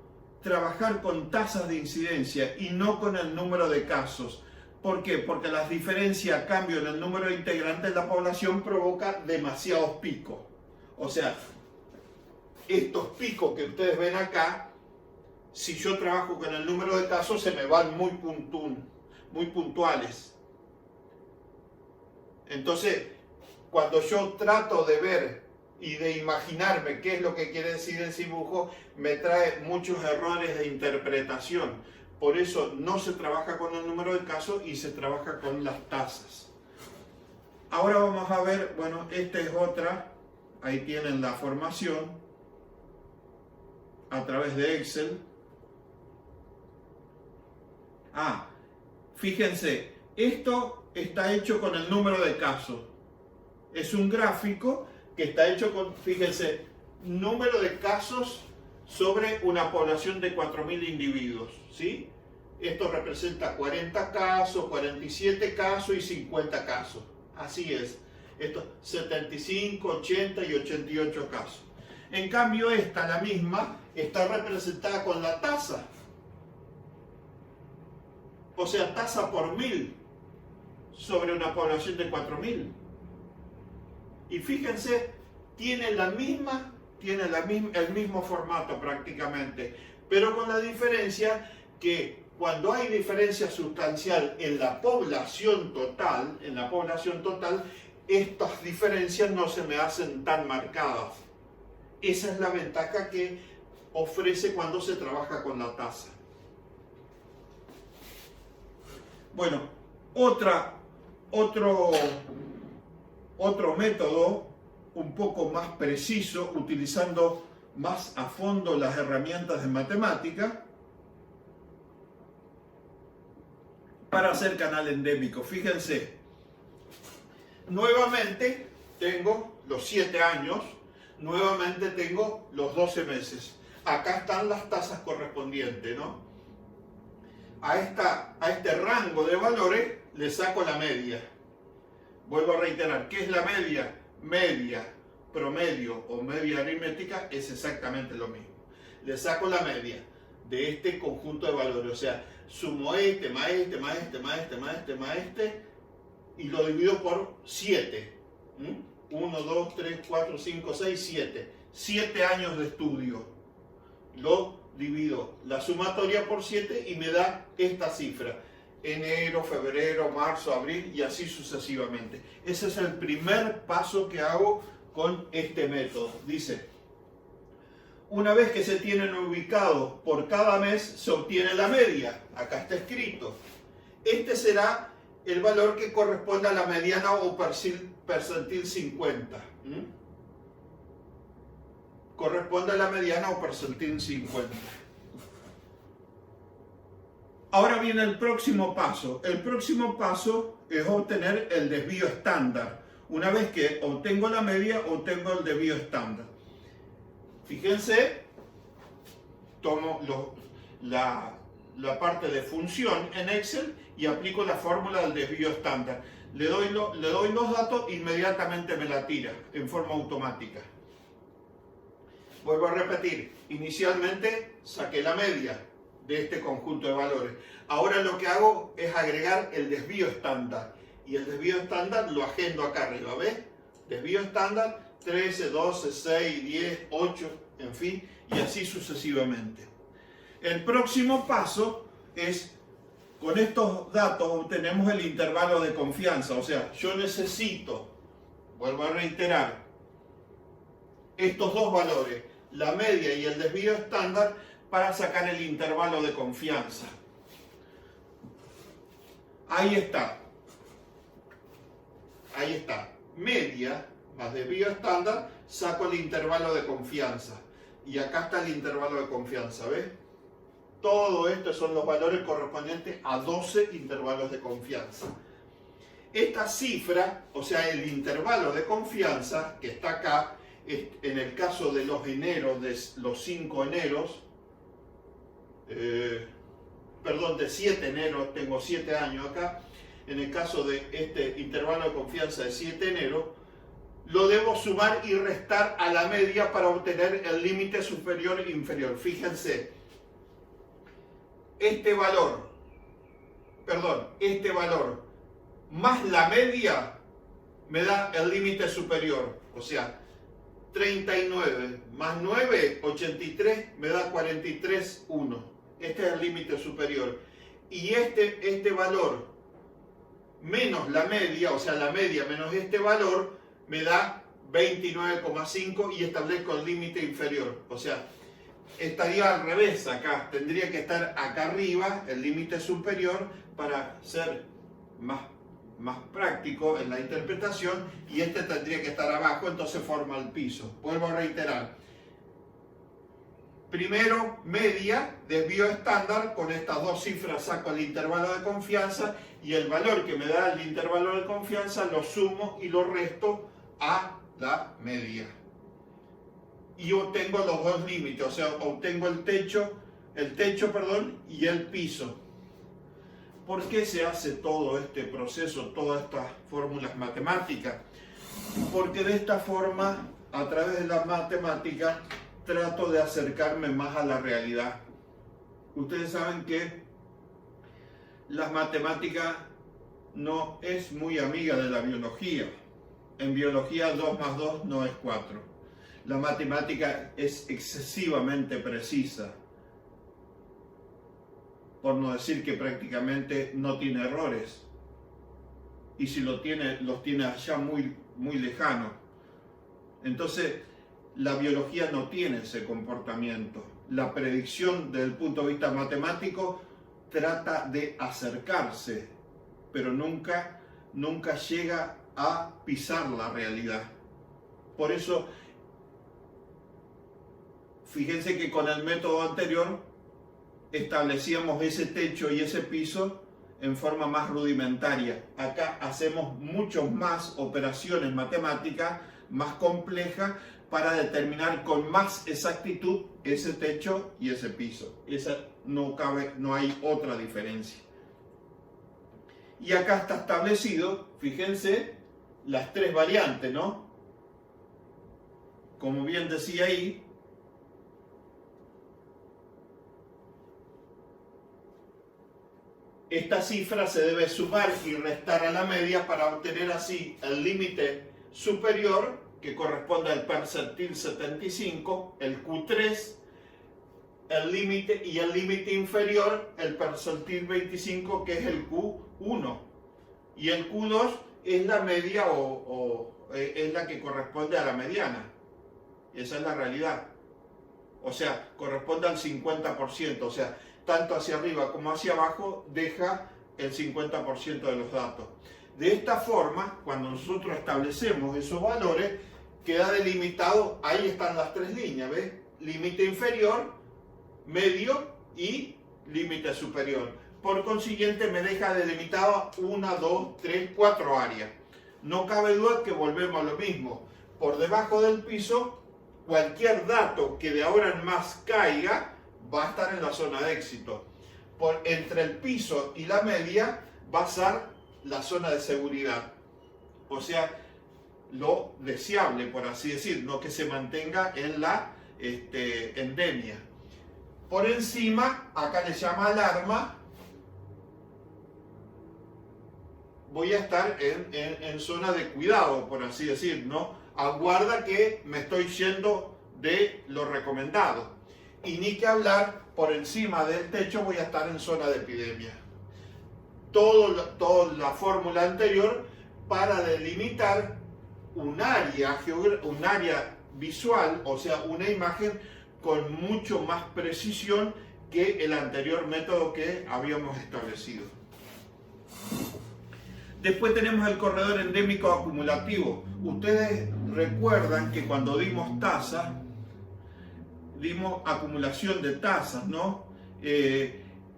Trabajar con tasas de incidencia y no con el número de casos. ¿Por qué? Porque las diferencias a cambio en el número de integrantes de la población provoca demasiados picos. O sea, estos picos que ustedes ven acá, si yo trabajo con el número de casos, se me van muy puntuales. Entonces, cuando yo trato de ver y de imaginarme qué es lo que quiere decir el dibujo, me trae muchos errores de interpretación. Por eso no se trabaja con el número de casos y se trabaja con las tasas. Ahora vamos a ver, bueno, esta es otra. Ahí tienen la formación a través de Excel. Fíjense, esto está hecho con el número de casos. Es un gráfico que está hecho con, fíjense, número de casos sobre una población de 4.000 individuos, ¿sí? Esto representa 40 casos, 47 casos y 50 casos. Así es. Esto 75, 80 y 88 casos. En cambio, esta, la misma, está representada con la tasa. O sea, tasa por 1.000 sobre una población de 4.000. Y fíjense, tiene el mismo formato prácticamente, pero con la diferencia que cuando hay diferencia sustancial en la población total, estas diferencias no se me hacen tan marcadas. Esa es la ventaja que ofrece cuando se trabaja con la tasa. Bueno, otro método un poco más preciso, utilizando más a fondo las herramientas de matemática, para hacer canal endémico. Fíjense, nuevamente tengo los 7 años, nuevamente tengo los 12 meses. Acá están las tasas correspondientes, ¿no? A este rango de valores le saco la media. Vuelvo a reiterar, ¿qué es la media? Media, promedio o media aritmética es exactamente lo mismo. Le saco la media de este conjunto de valores, o sea, sumo este, más este, más este, más este, más este, más este, y lo divido por 7. 1, 2, 3, 4, 5, 6, 7. 7 años de estudio. Lo divido la sumatoria por 7 y me da esta cifra. Enero, febrero, marzo, abril y así sucesivamente. Ese es el primer paso que hago con este método. Dice, una vez que se tienen ubicados por cada mes, se obtiene la media. Acá está escrito. Este será el valor que corresponde a la mediana o percentil 50. Corresponde a la mediana o percentil 50. Ahora viene el próximo paso. El próximo paso es obtener el desvío estándar. Una vez que obtengo la media, obtengo el desvío estándar. Fíjense, tomo la parte de función en Excel y aplico la fórmula del desvío estándar. Le doy los datos, inmediatamente me la tira en forma automática. Vuelvo a repetir, inicialmente saqué la media de este conjunto de valores. Ahora lo que hago es agregar el desvío estándar. Y el desvío estándar lo agendo acá arriba, ¿ves? Desvío estándar 13, 12, 6, 10, 8, en fin, y así sucesivamente. El próximo paso es, con estos datos obtenemos el intervalo de confianza. O sea, yo necesito, vuelvo a reiterar, estos dos valores, la media y el desvío estándar, para sacar el intervalo de confianza. Ahí está. Ahí está. Media más desvío estándar, saco el intervalo de confianza. Y acá está el intervalo de confianza, ¿ves? Todo esto son los valores correspondientes a 12 intervalos de confianza. Esta cifra, o sea, el intervalo de confianza que está acá, en el caso de los eneros, de los 5 eneros, de 7 eneros, tengo 7 años acá. En el caso de este intervalo de confianza de 7 eneros, lo debo sumar y restar a la media para obtener el límite superior e inferior. Fíjense, este valor más la media me da el límite superior. O sea, 39 más 9, 83, me da 43,1. Este es el límite superior. Y este valor menos la media, o sea, la media menos este valor, me da 29,5 y establezco el límite inferior. O sea, estaría al revés acá. Tendría que estar acá arriba, el límite superior, para ser más práctico en la interpretación, y este tendría que estar abajo, entonces forma el piso. Vuelvo a reiterar. Primero, media, desvío estándar, con estas dos cifras saco el intervalo de confianza y el valor que me da el intervalo de confianza lo sumo y lo resto a la media. Y obtengo los dos límites, o sea, obtengo el techo, y el piso. ¿Por qué se hace todo este proceso, todas estas fórmulas matemáticas? Porque de esta forma, a través de la matemática, trato de acercarme más a la realidad. Ustedes saben que la matemática no es muy amiga de la biología. En biología 2 más 2 no es 4. La matemática es excesivamente precisa, por no decir que prácticamente no tiene errores. Y si los tiene allá muy lejanos. Entonces, la biología no tiene ese comportamiento. La predicción desde el punto de vista matemático trata de acercarse, pero nunca llega a pisar la realidad. Por eso, fíjense que con el método anterior establecíamos ese techo y ese piso en forma más rudimentaria. Acá hacemos muchas más operaciones matemáticas, más complejas, para determinar con más exactitud ese techo y ese piso. No hay otra diferencia. Y acá está establecido, fíjense, las tres variantes, ¿no? Como bien decía ahí, esta cifra se debe sumar y restar a la media para obtener así el límite superior, que corresponde al percentil 75, el Q3, el límite, y el límite inferior, el percentil 25, que es el Q1. Y el Q2 es la media es la que corresponde a la mediana. Esa es la realidad. O sea, corresponde al 50%. O sea, tanto hacia arriba como hacia abajo deja el 50% de los datos. De esta forma, cuando nosotros establecemos esos valores, queda delimitado, ahí están las tres líneas, ¿ves? Límite inferior, medio y límite superior. Por consiguiente, me deja delimitado 1, 2, 3, 4 áreas. No cabe duda que volvemos a lo mismo. Por debajo del piso, cualquier dato que de ahora en más caiga va a estar en la zona de éxito. Entre el piso y la media va a ser la zona de seguridad. O sea, lo deseable, por así decir, no que se mantenga en la endemia. Por encima, acá le llama alarma, voy a estar en zona de cuidado, por así decir, ¿no? Aguarda que me estoy yendo de lo recomendado. Y ni que hablar, por encima del techo voy a estar en zona de epidemia. Toda la fórmula anterior para delimitar un área visual, o sea, una imagen con mucho más precisión que el anterior método que habíamos establecido. Después tenemos el corredor endémico acumulativo. Ustedes recuerdan que cuando dimos tasas, dimos acumulación de tasas, ¿no?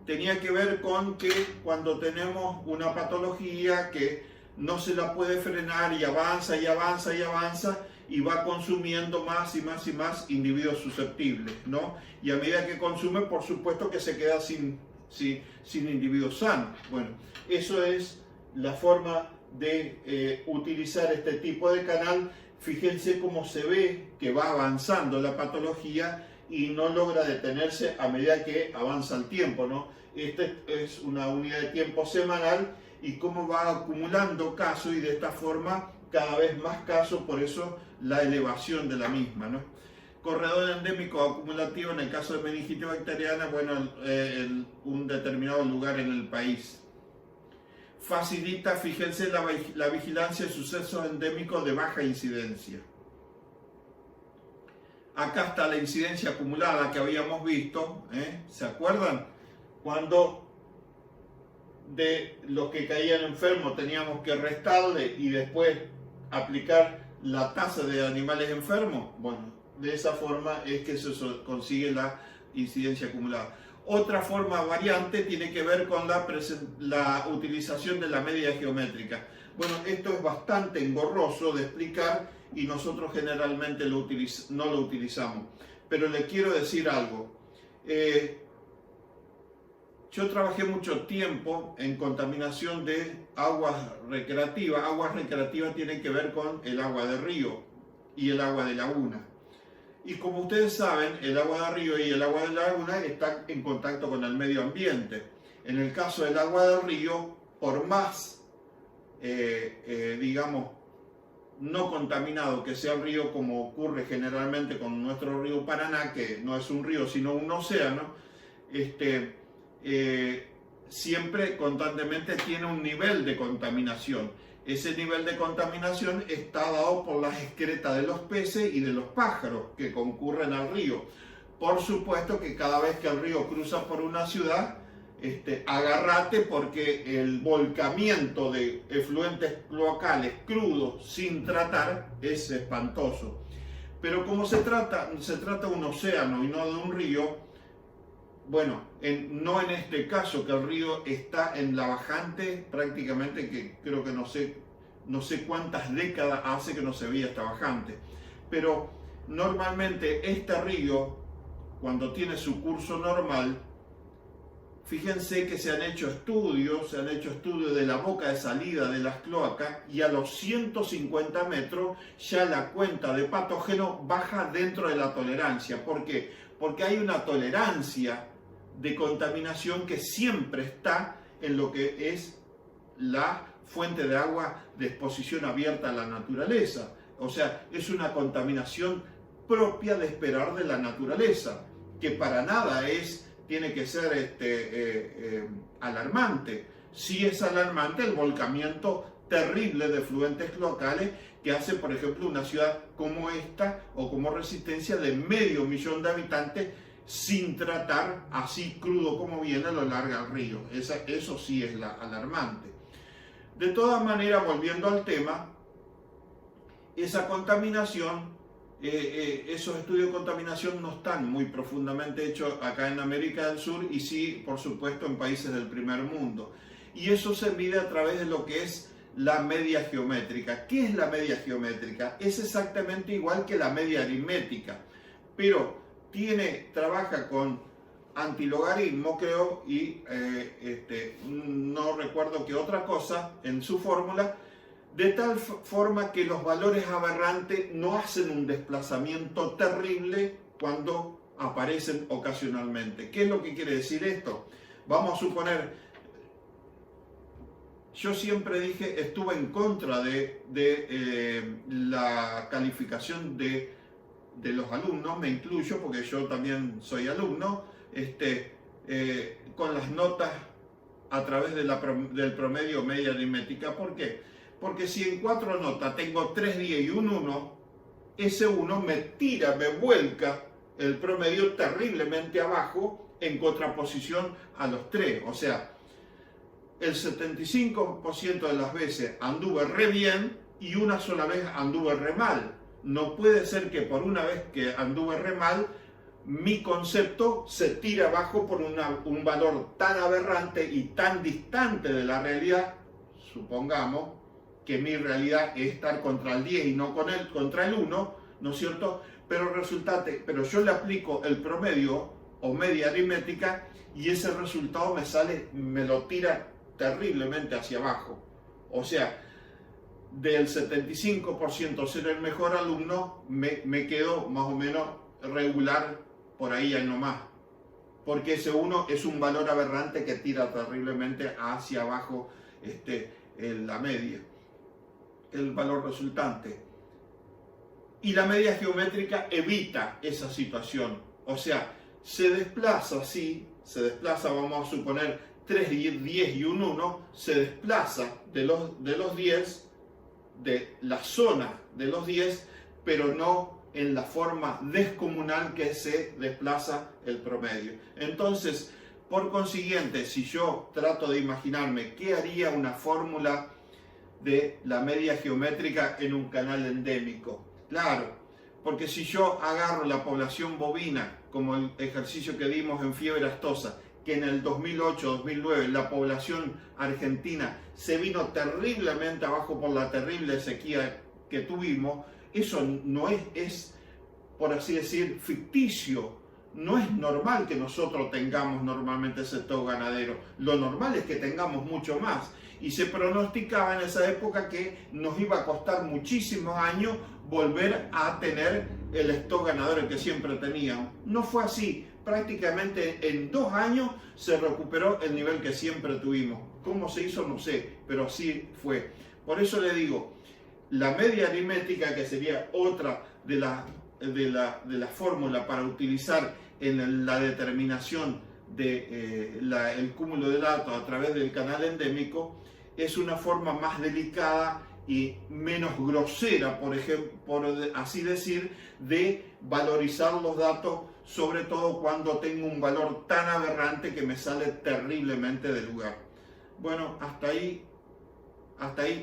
Tenía que ver con que cuando tenemos una patología que no se la puede frenar y avanza y avanza y avanza y va consumiendo más y más y más individuos susceptibles, ¿no? Y a medida que consume, por supuesto que se queda sin individuos sanos. Bueno, eso es la forma de utilizar este tipo de canal. Fíjense cómo se ve que va avanzando la patología y no logra detenerse a medida que avanza el tiempo, ¿no? Esta es una unidad de tiempo semanal y cómo va acumulando casos, y de esta forma cada vez más casos, por eso la elevación de la misma, ¿no? Corredor endémico acumulativo en el caso de meningitis bacteriana, bueno, un determinado lugar en el país. Facilita, fíjense, la vigilancia de sucesos endémicos de baja incidencia. Acá está la incidencia acumulada que habíamos visto, ¿se acuerdan? Cuando de los que caían enfermos teníamos que restarle y después aplicar la tasa de animales enfermos. Bueno, de esa forma es que se consigue la incidencia acumulada. Otra forma variante tiene que ver con la utilización de la media geométrica. Bueno, esto es bastante engorroso de explicar y nosotros generalmente no lo utilizamos. Pero le quiero decir algo. Yo trabajé mucho tiempo en contaminación de aguas recreativas. Aguas recreativas tienen que ver con el agua de río y el agua de laguna. Y como ustedes saben, el agua de río y el agua de laguna están en contacto con el medio ambiente. En el caso del agua del río, por más, digamos, no contaminado que sea el río, como ocurre generalmente con nuestro río Paraná, que no es un río sino un océano, siempre constantemente tiene un nivel de contaminación. Ese nivel de contaminación está dado por las excretas de los peces y de los pájaros que concurren al río. Por supuesto que cada vez que el río cruza por una ciudad, agárrate, porque el volcamiento de efluentes cloacales crudos sin tratar es espantoso. Pero como se trata de un océano y no de un río, bueno, no en este caso, que el río está en la bajante, prácticamente que creo que no sé cuántas décadas hace que no se veía esta bajante. Pero normalmente este río, cuando tiene su curso normal, fíjense que se han hecho estudios de la boca de salida de las cloacas y a los 150 metros ya la cuenta de patógeno baja dentro de la tolerancia. ¿Por qué? Porque hay una tolerancia de contaminación que siempre está en lo que es la fuente de agua de exposición abierta a la naturaleza. O sea, es una contaminación propia de esperar de la naturaleza, que para nada tiene que ser alarmante. Sí es alarmante el volcamiento terrible de efluentes cloacales que hace, por ejemplo, una ciudad como esta o como Resistencia de 500.000 de habitantes sin tratar así crudo como viene lo larga el río. Eso sí es alarmante. De todas maneras, volviendo al tema, esa contaminación, esos estudios de contaminación no están muy profundamente hechos acá en América del Sur y sí, por supuesto, en países del primer mundo. Y eso se mide a través de lo que es la media geométrica. ¿Qué es la media geométrica? Es exactamente igual que la media aritmética, pero trabaja con antilogaritmo, creo, y no recuerdo qué otra cosa en su fórmula, de tal forma que los valores aberrantes no hacen un desplazamiento terrible cuando aparecen ocasionalmente. ¿Qué es lo que quiere decir esto? Vamos a suponer, yo siempre dije, estuve en contra de la calificación de los alumnos, me incluyo porque yo también soy alumno, con las notas a través del promedio media aritmética. ¿Por qué? Porque si en 4 notas tengo 3 10 y un 1, ese 1 me vuelca el promedio terriblemente abajo en contraposición a los 3. O sea, el 75% de las veces anduve re bien y una sola vez anduve re mal. No puede ser que por una vez que anduve re mal, mi concepto se tire abajo por un valor tan aberrante y tan distante de la realidad. Supongamos que mi realidad es estar contra el 10 y no contra el 1, ¿no es cierto? Pero yo le aplico el promedio o media aritmética y ese resultado me lo tira terriblemente hacia abajo. O sea, del 75% ser el mejor alumno, me quedo más o menos regular por ahí nomás. Porque ese 1 es un valor aberrante que tira terriblemente hacia abajo la media, el valor resultante. Y la media geométrica evita esa situación. O sea, se desplaza, vamos a suponer 3, 10 y un 1, se desplaza de los 10, de la zona de los 10, pero no en la forma descomunal que se desplaza el promedio. Entonces, por consiguiente, si yo trato de imaginarme qué haría una fórmula de la media geométrica en un canal endémico, claro, porque si yo agarro la población bovina, como el ejercicio que dimos en fiebre aftosa, que en el 2008-2009 la población argentina se vino terriblemente abajo por la terrible sequía que tuvimos, eso no es, por así decir, ficticio. No es normal que nosotros tengamos normalmente sector ganadero. Lo normal es que tengamos mucho más. Y se pronosticaba en esa época que nos iba a costar muchísimos años volver a tener el stock ganadero que siempre teníamos. No fue así. Prácticamente en 2 años se recuperó el nivel que siempre tuvimos. ¿Cómo se hizo? No sé, pero así fue. Por eso le digo, la media aritmética, que sería otra de la fórmula para utilizar en la determinación del cúmulo de datos a través del canal endémico, es una forma más delicada y menos grosera, por ejemplo, por así decir, de valorizar los datos, sobre todo cuando tengo un valor tan aberrante que me sale terriblemente del lugar. Bueno, hasta ahí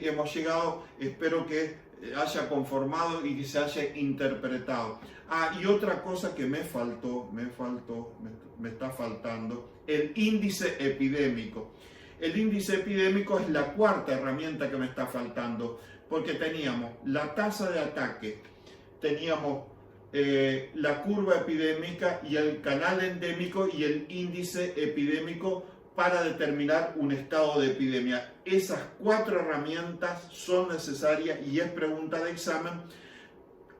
hemos llegado. Espero que haya conformado y que se haya interpretado. Ah, y otra cosa que me está faltando, el índice epidémico. El índice epidémico es la cuarta herramienta que me está faltando, porque teníamos la tasa de ataque, teníamos la curva epidémica y el canal endémico y el índice epidémico para determinar un estado de epidemia. Esas cuatro herramientas son necesarias y es pregunta de examen.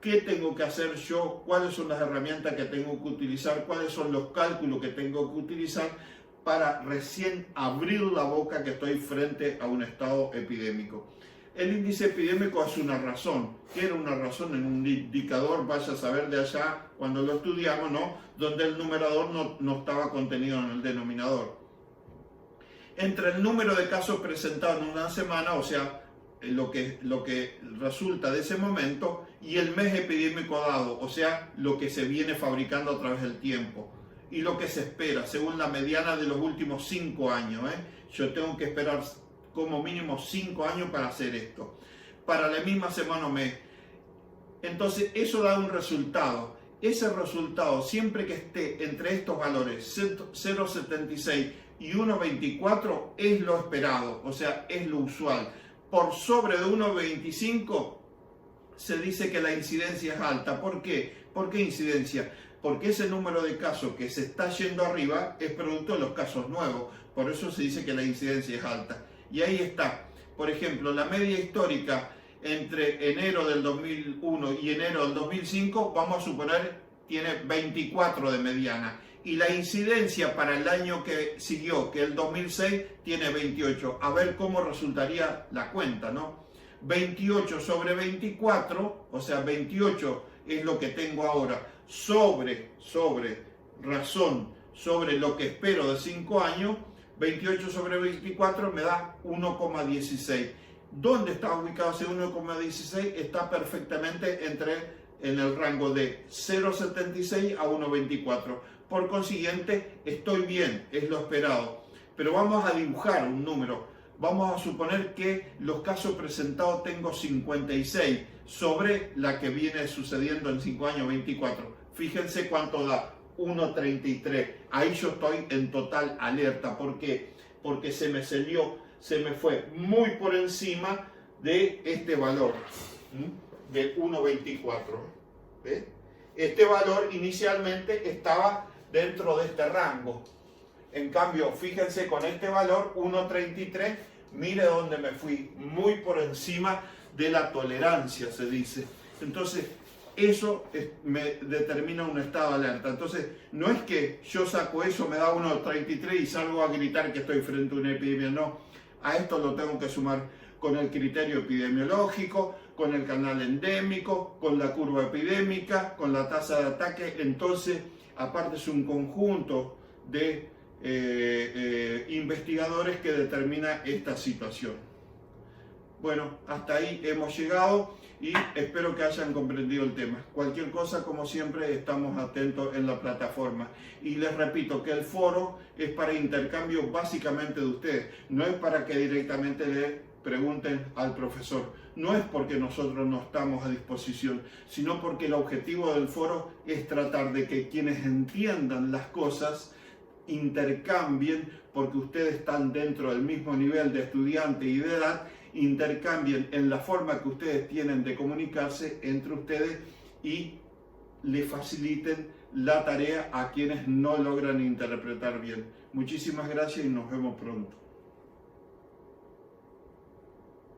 ¿Qué tengo que hacer yo? ¿Cuáles son las herramientas que tengo que utilizar? ¿Cuáles son los cálculos que tengo que utilizar para recién abrir la boca que estoy frente a un estado epidémico? El índice epidémico es una razón. ¿Qué era una razón? En un indicador, vaya a saber de allá, cuando lo estudiamos, ¿no? Donde el numerador no estaba contenido en el denominador. Entre el número de casos presentados en una semana, o sea, lo que resulta de ese momento, y el mes epidémico dado, o sea, lo que se viene fabricando a través del tiempo, y lo que se espera, según la mediana de los últimos 5 años. Yo tengo que esperar como mínimo 5 años para hacer esto, para la misma semana o mes. Entonces, eso da un resultado. Ese resultado, siempre que esté entre estos valores, 0,76 y 1,24, es lo esperado, o sea, es lo usual. Por sobre de 1,25 se dice que la incidencia es alta. ¿Por qué? ¿Por qué incidencia? Porque ese número de casos que se está yendo arriba es producto de los casos nuevos. Por eso se dice que la incidencia es alta. Y ahí está. Por ejemplo, la media histórica entre enero del 2001 y enero del 2005, vamos a suponer, tiene 24 de mediana. Y la incidencia para el año que siguió, que el 2006, tiene 28. A ver cómo resultaría la cuenta, ¿no? 28 sobre 24, o sea, 28 es lo que tengo ahora, sobre razón, sobre lo que espero de 5 años, 28 sobre 24 me da 1,16. ¿Dónde está ubicado ese 1,16? Está perfectamente en el rango de 0,76 a 1,24. Por consiguiente, estoy bien, es lo esperado. Pero vamos a dibujar un número. Vamos a suponer que los casos presentados tengo 56 sobre la que viene sucediendo en 5 años, 24. Fíjense cuánto da, 1,33. Ahí yo estoy en total alerta. ¿Por qué? Porque se me fue muy por encima de este valor, de 1,24. ¿Ves? Este valor inicialmente estaba dentro de este rango. En cambio, fíjense con este valor, 1,33, mire dónde me fui, muy por encima de la tolerancia, se dice. Entonces, eso me determina un estado de alerta. Entonces, no es que yo saco eso, me da 1,33 y salgo a gritar que estoy frente a una epidemia, no. A esto lo tengo que sumar con el criterio epidemiológico, con el canal endémico, con la curva epidémica, con la tasa de ataque. Entonces, aparte es un conjunto de investigadores que determina esta situación. Bueno, hasta ahí hemos llegado y espero que hayan comprendido el tema. Cualquier cosa, como siempre, estamos atentos en la plataforma. Y les repito que el foro es para intercambio básicamente de ustedes, no es para que directamente le pregunten al profesor. No es porque nosotros no estamos a disposición, sino porque el objetivo del foro es tratar de que quienes entiendan las cosas intercambien, porque ustedes están dentro del mismo nivel de estudiante y de edad, intercambien en la forma que ustedes tienen de comunicarse entre ustedes y le faciliten la tarea a quienes no logran interpretar bien. Muchísimas gracias y nos vemos pronto.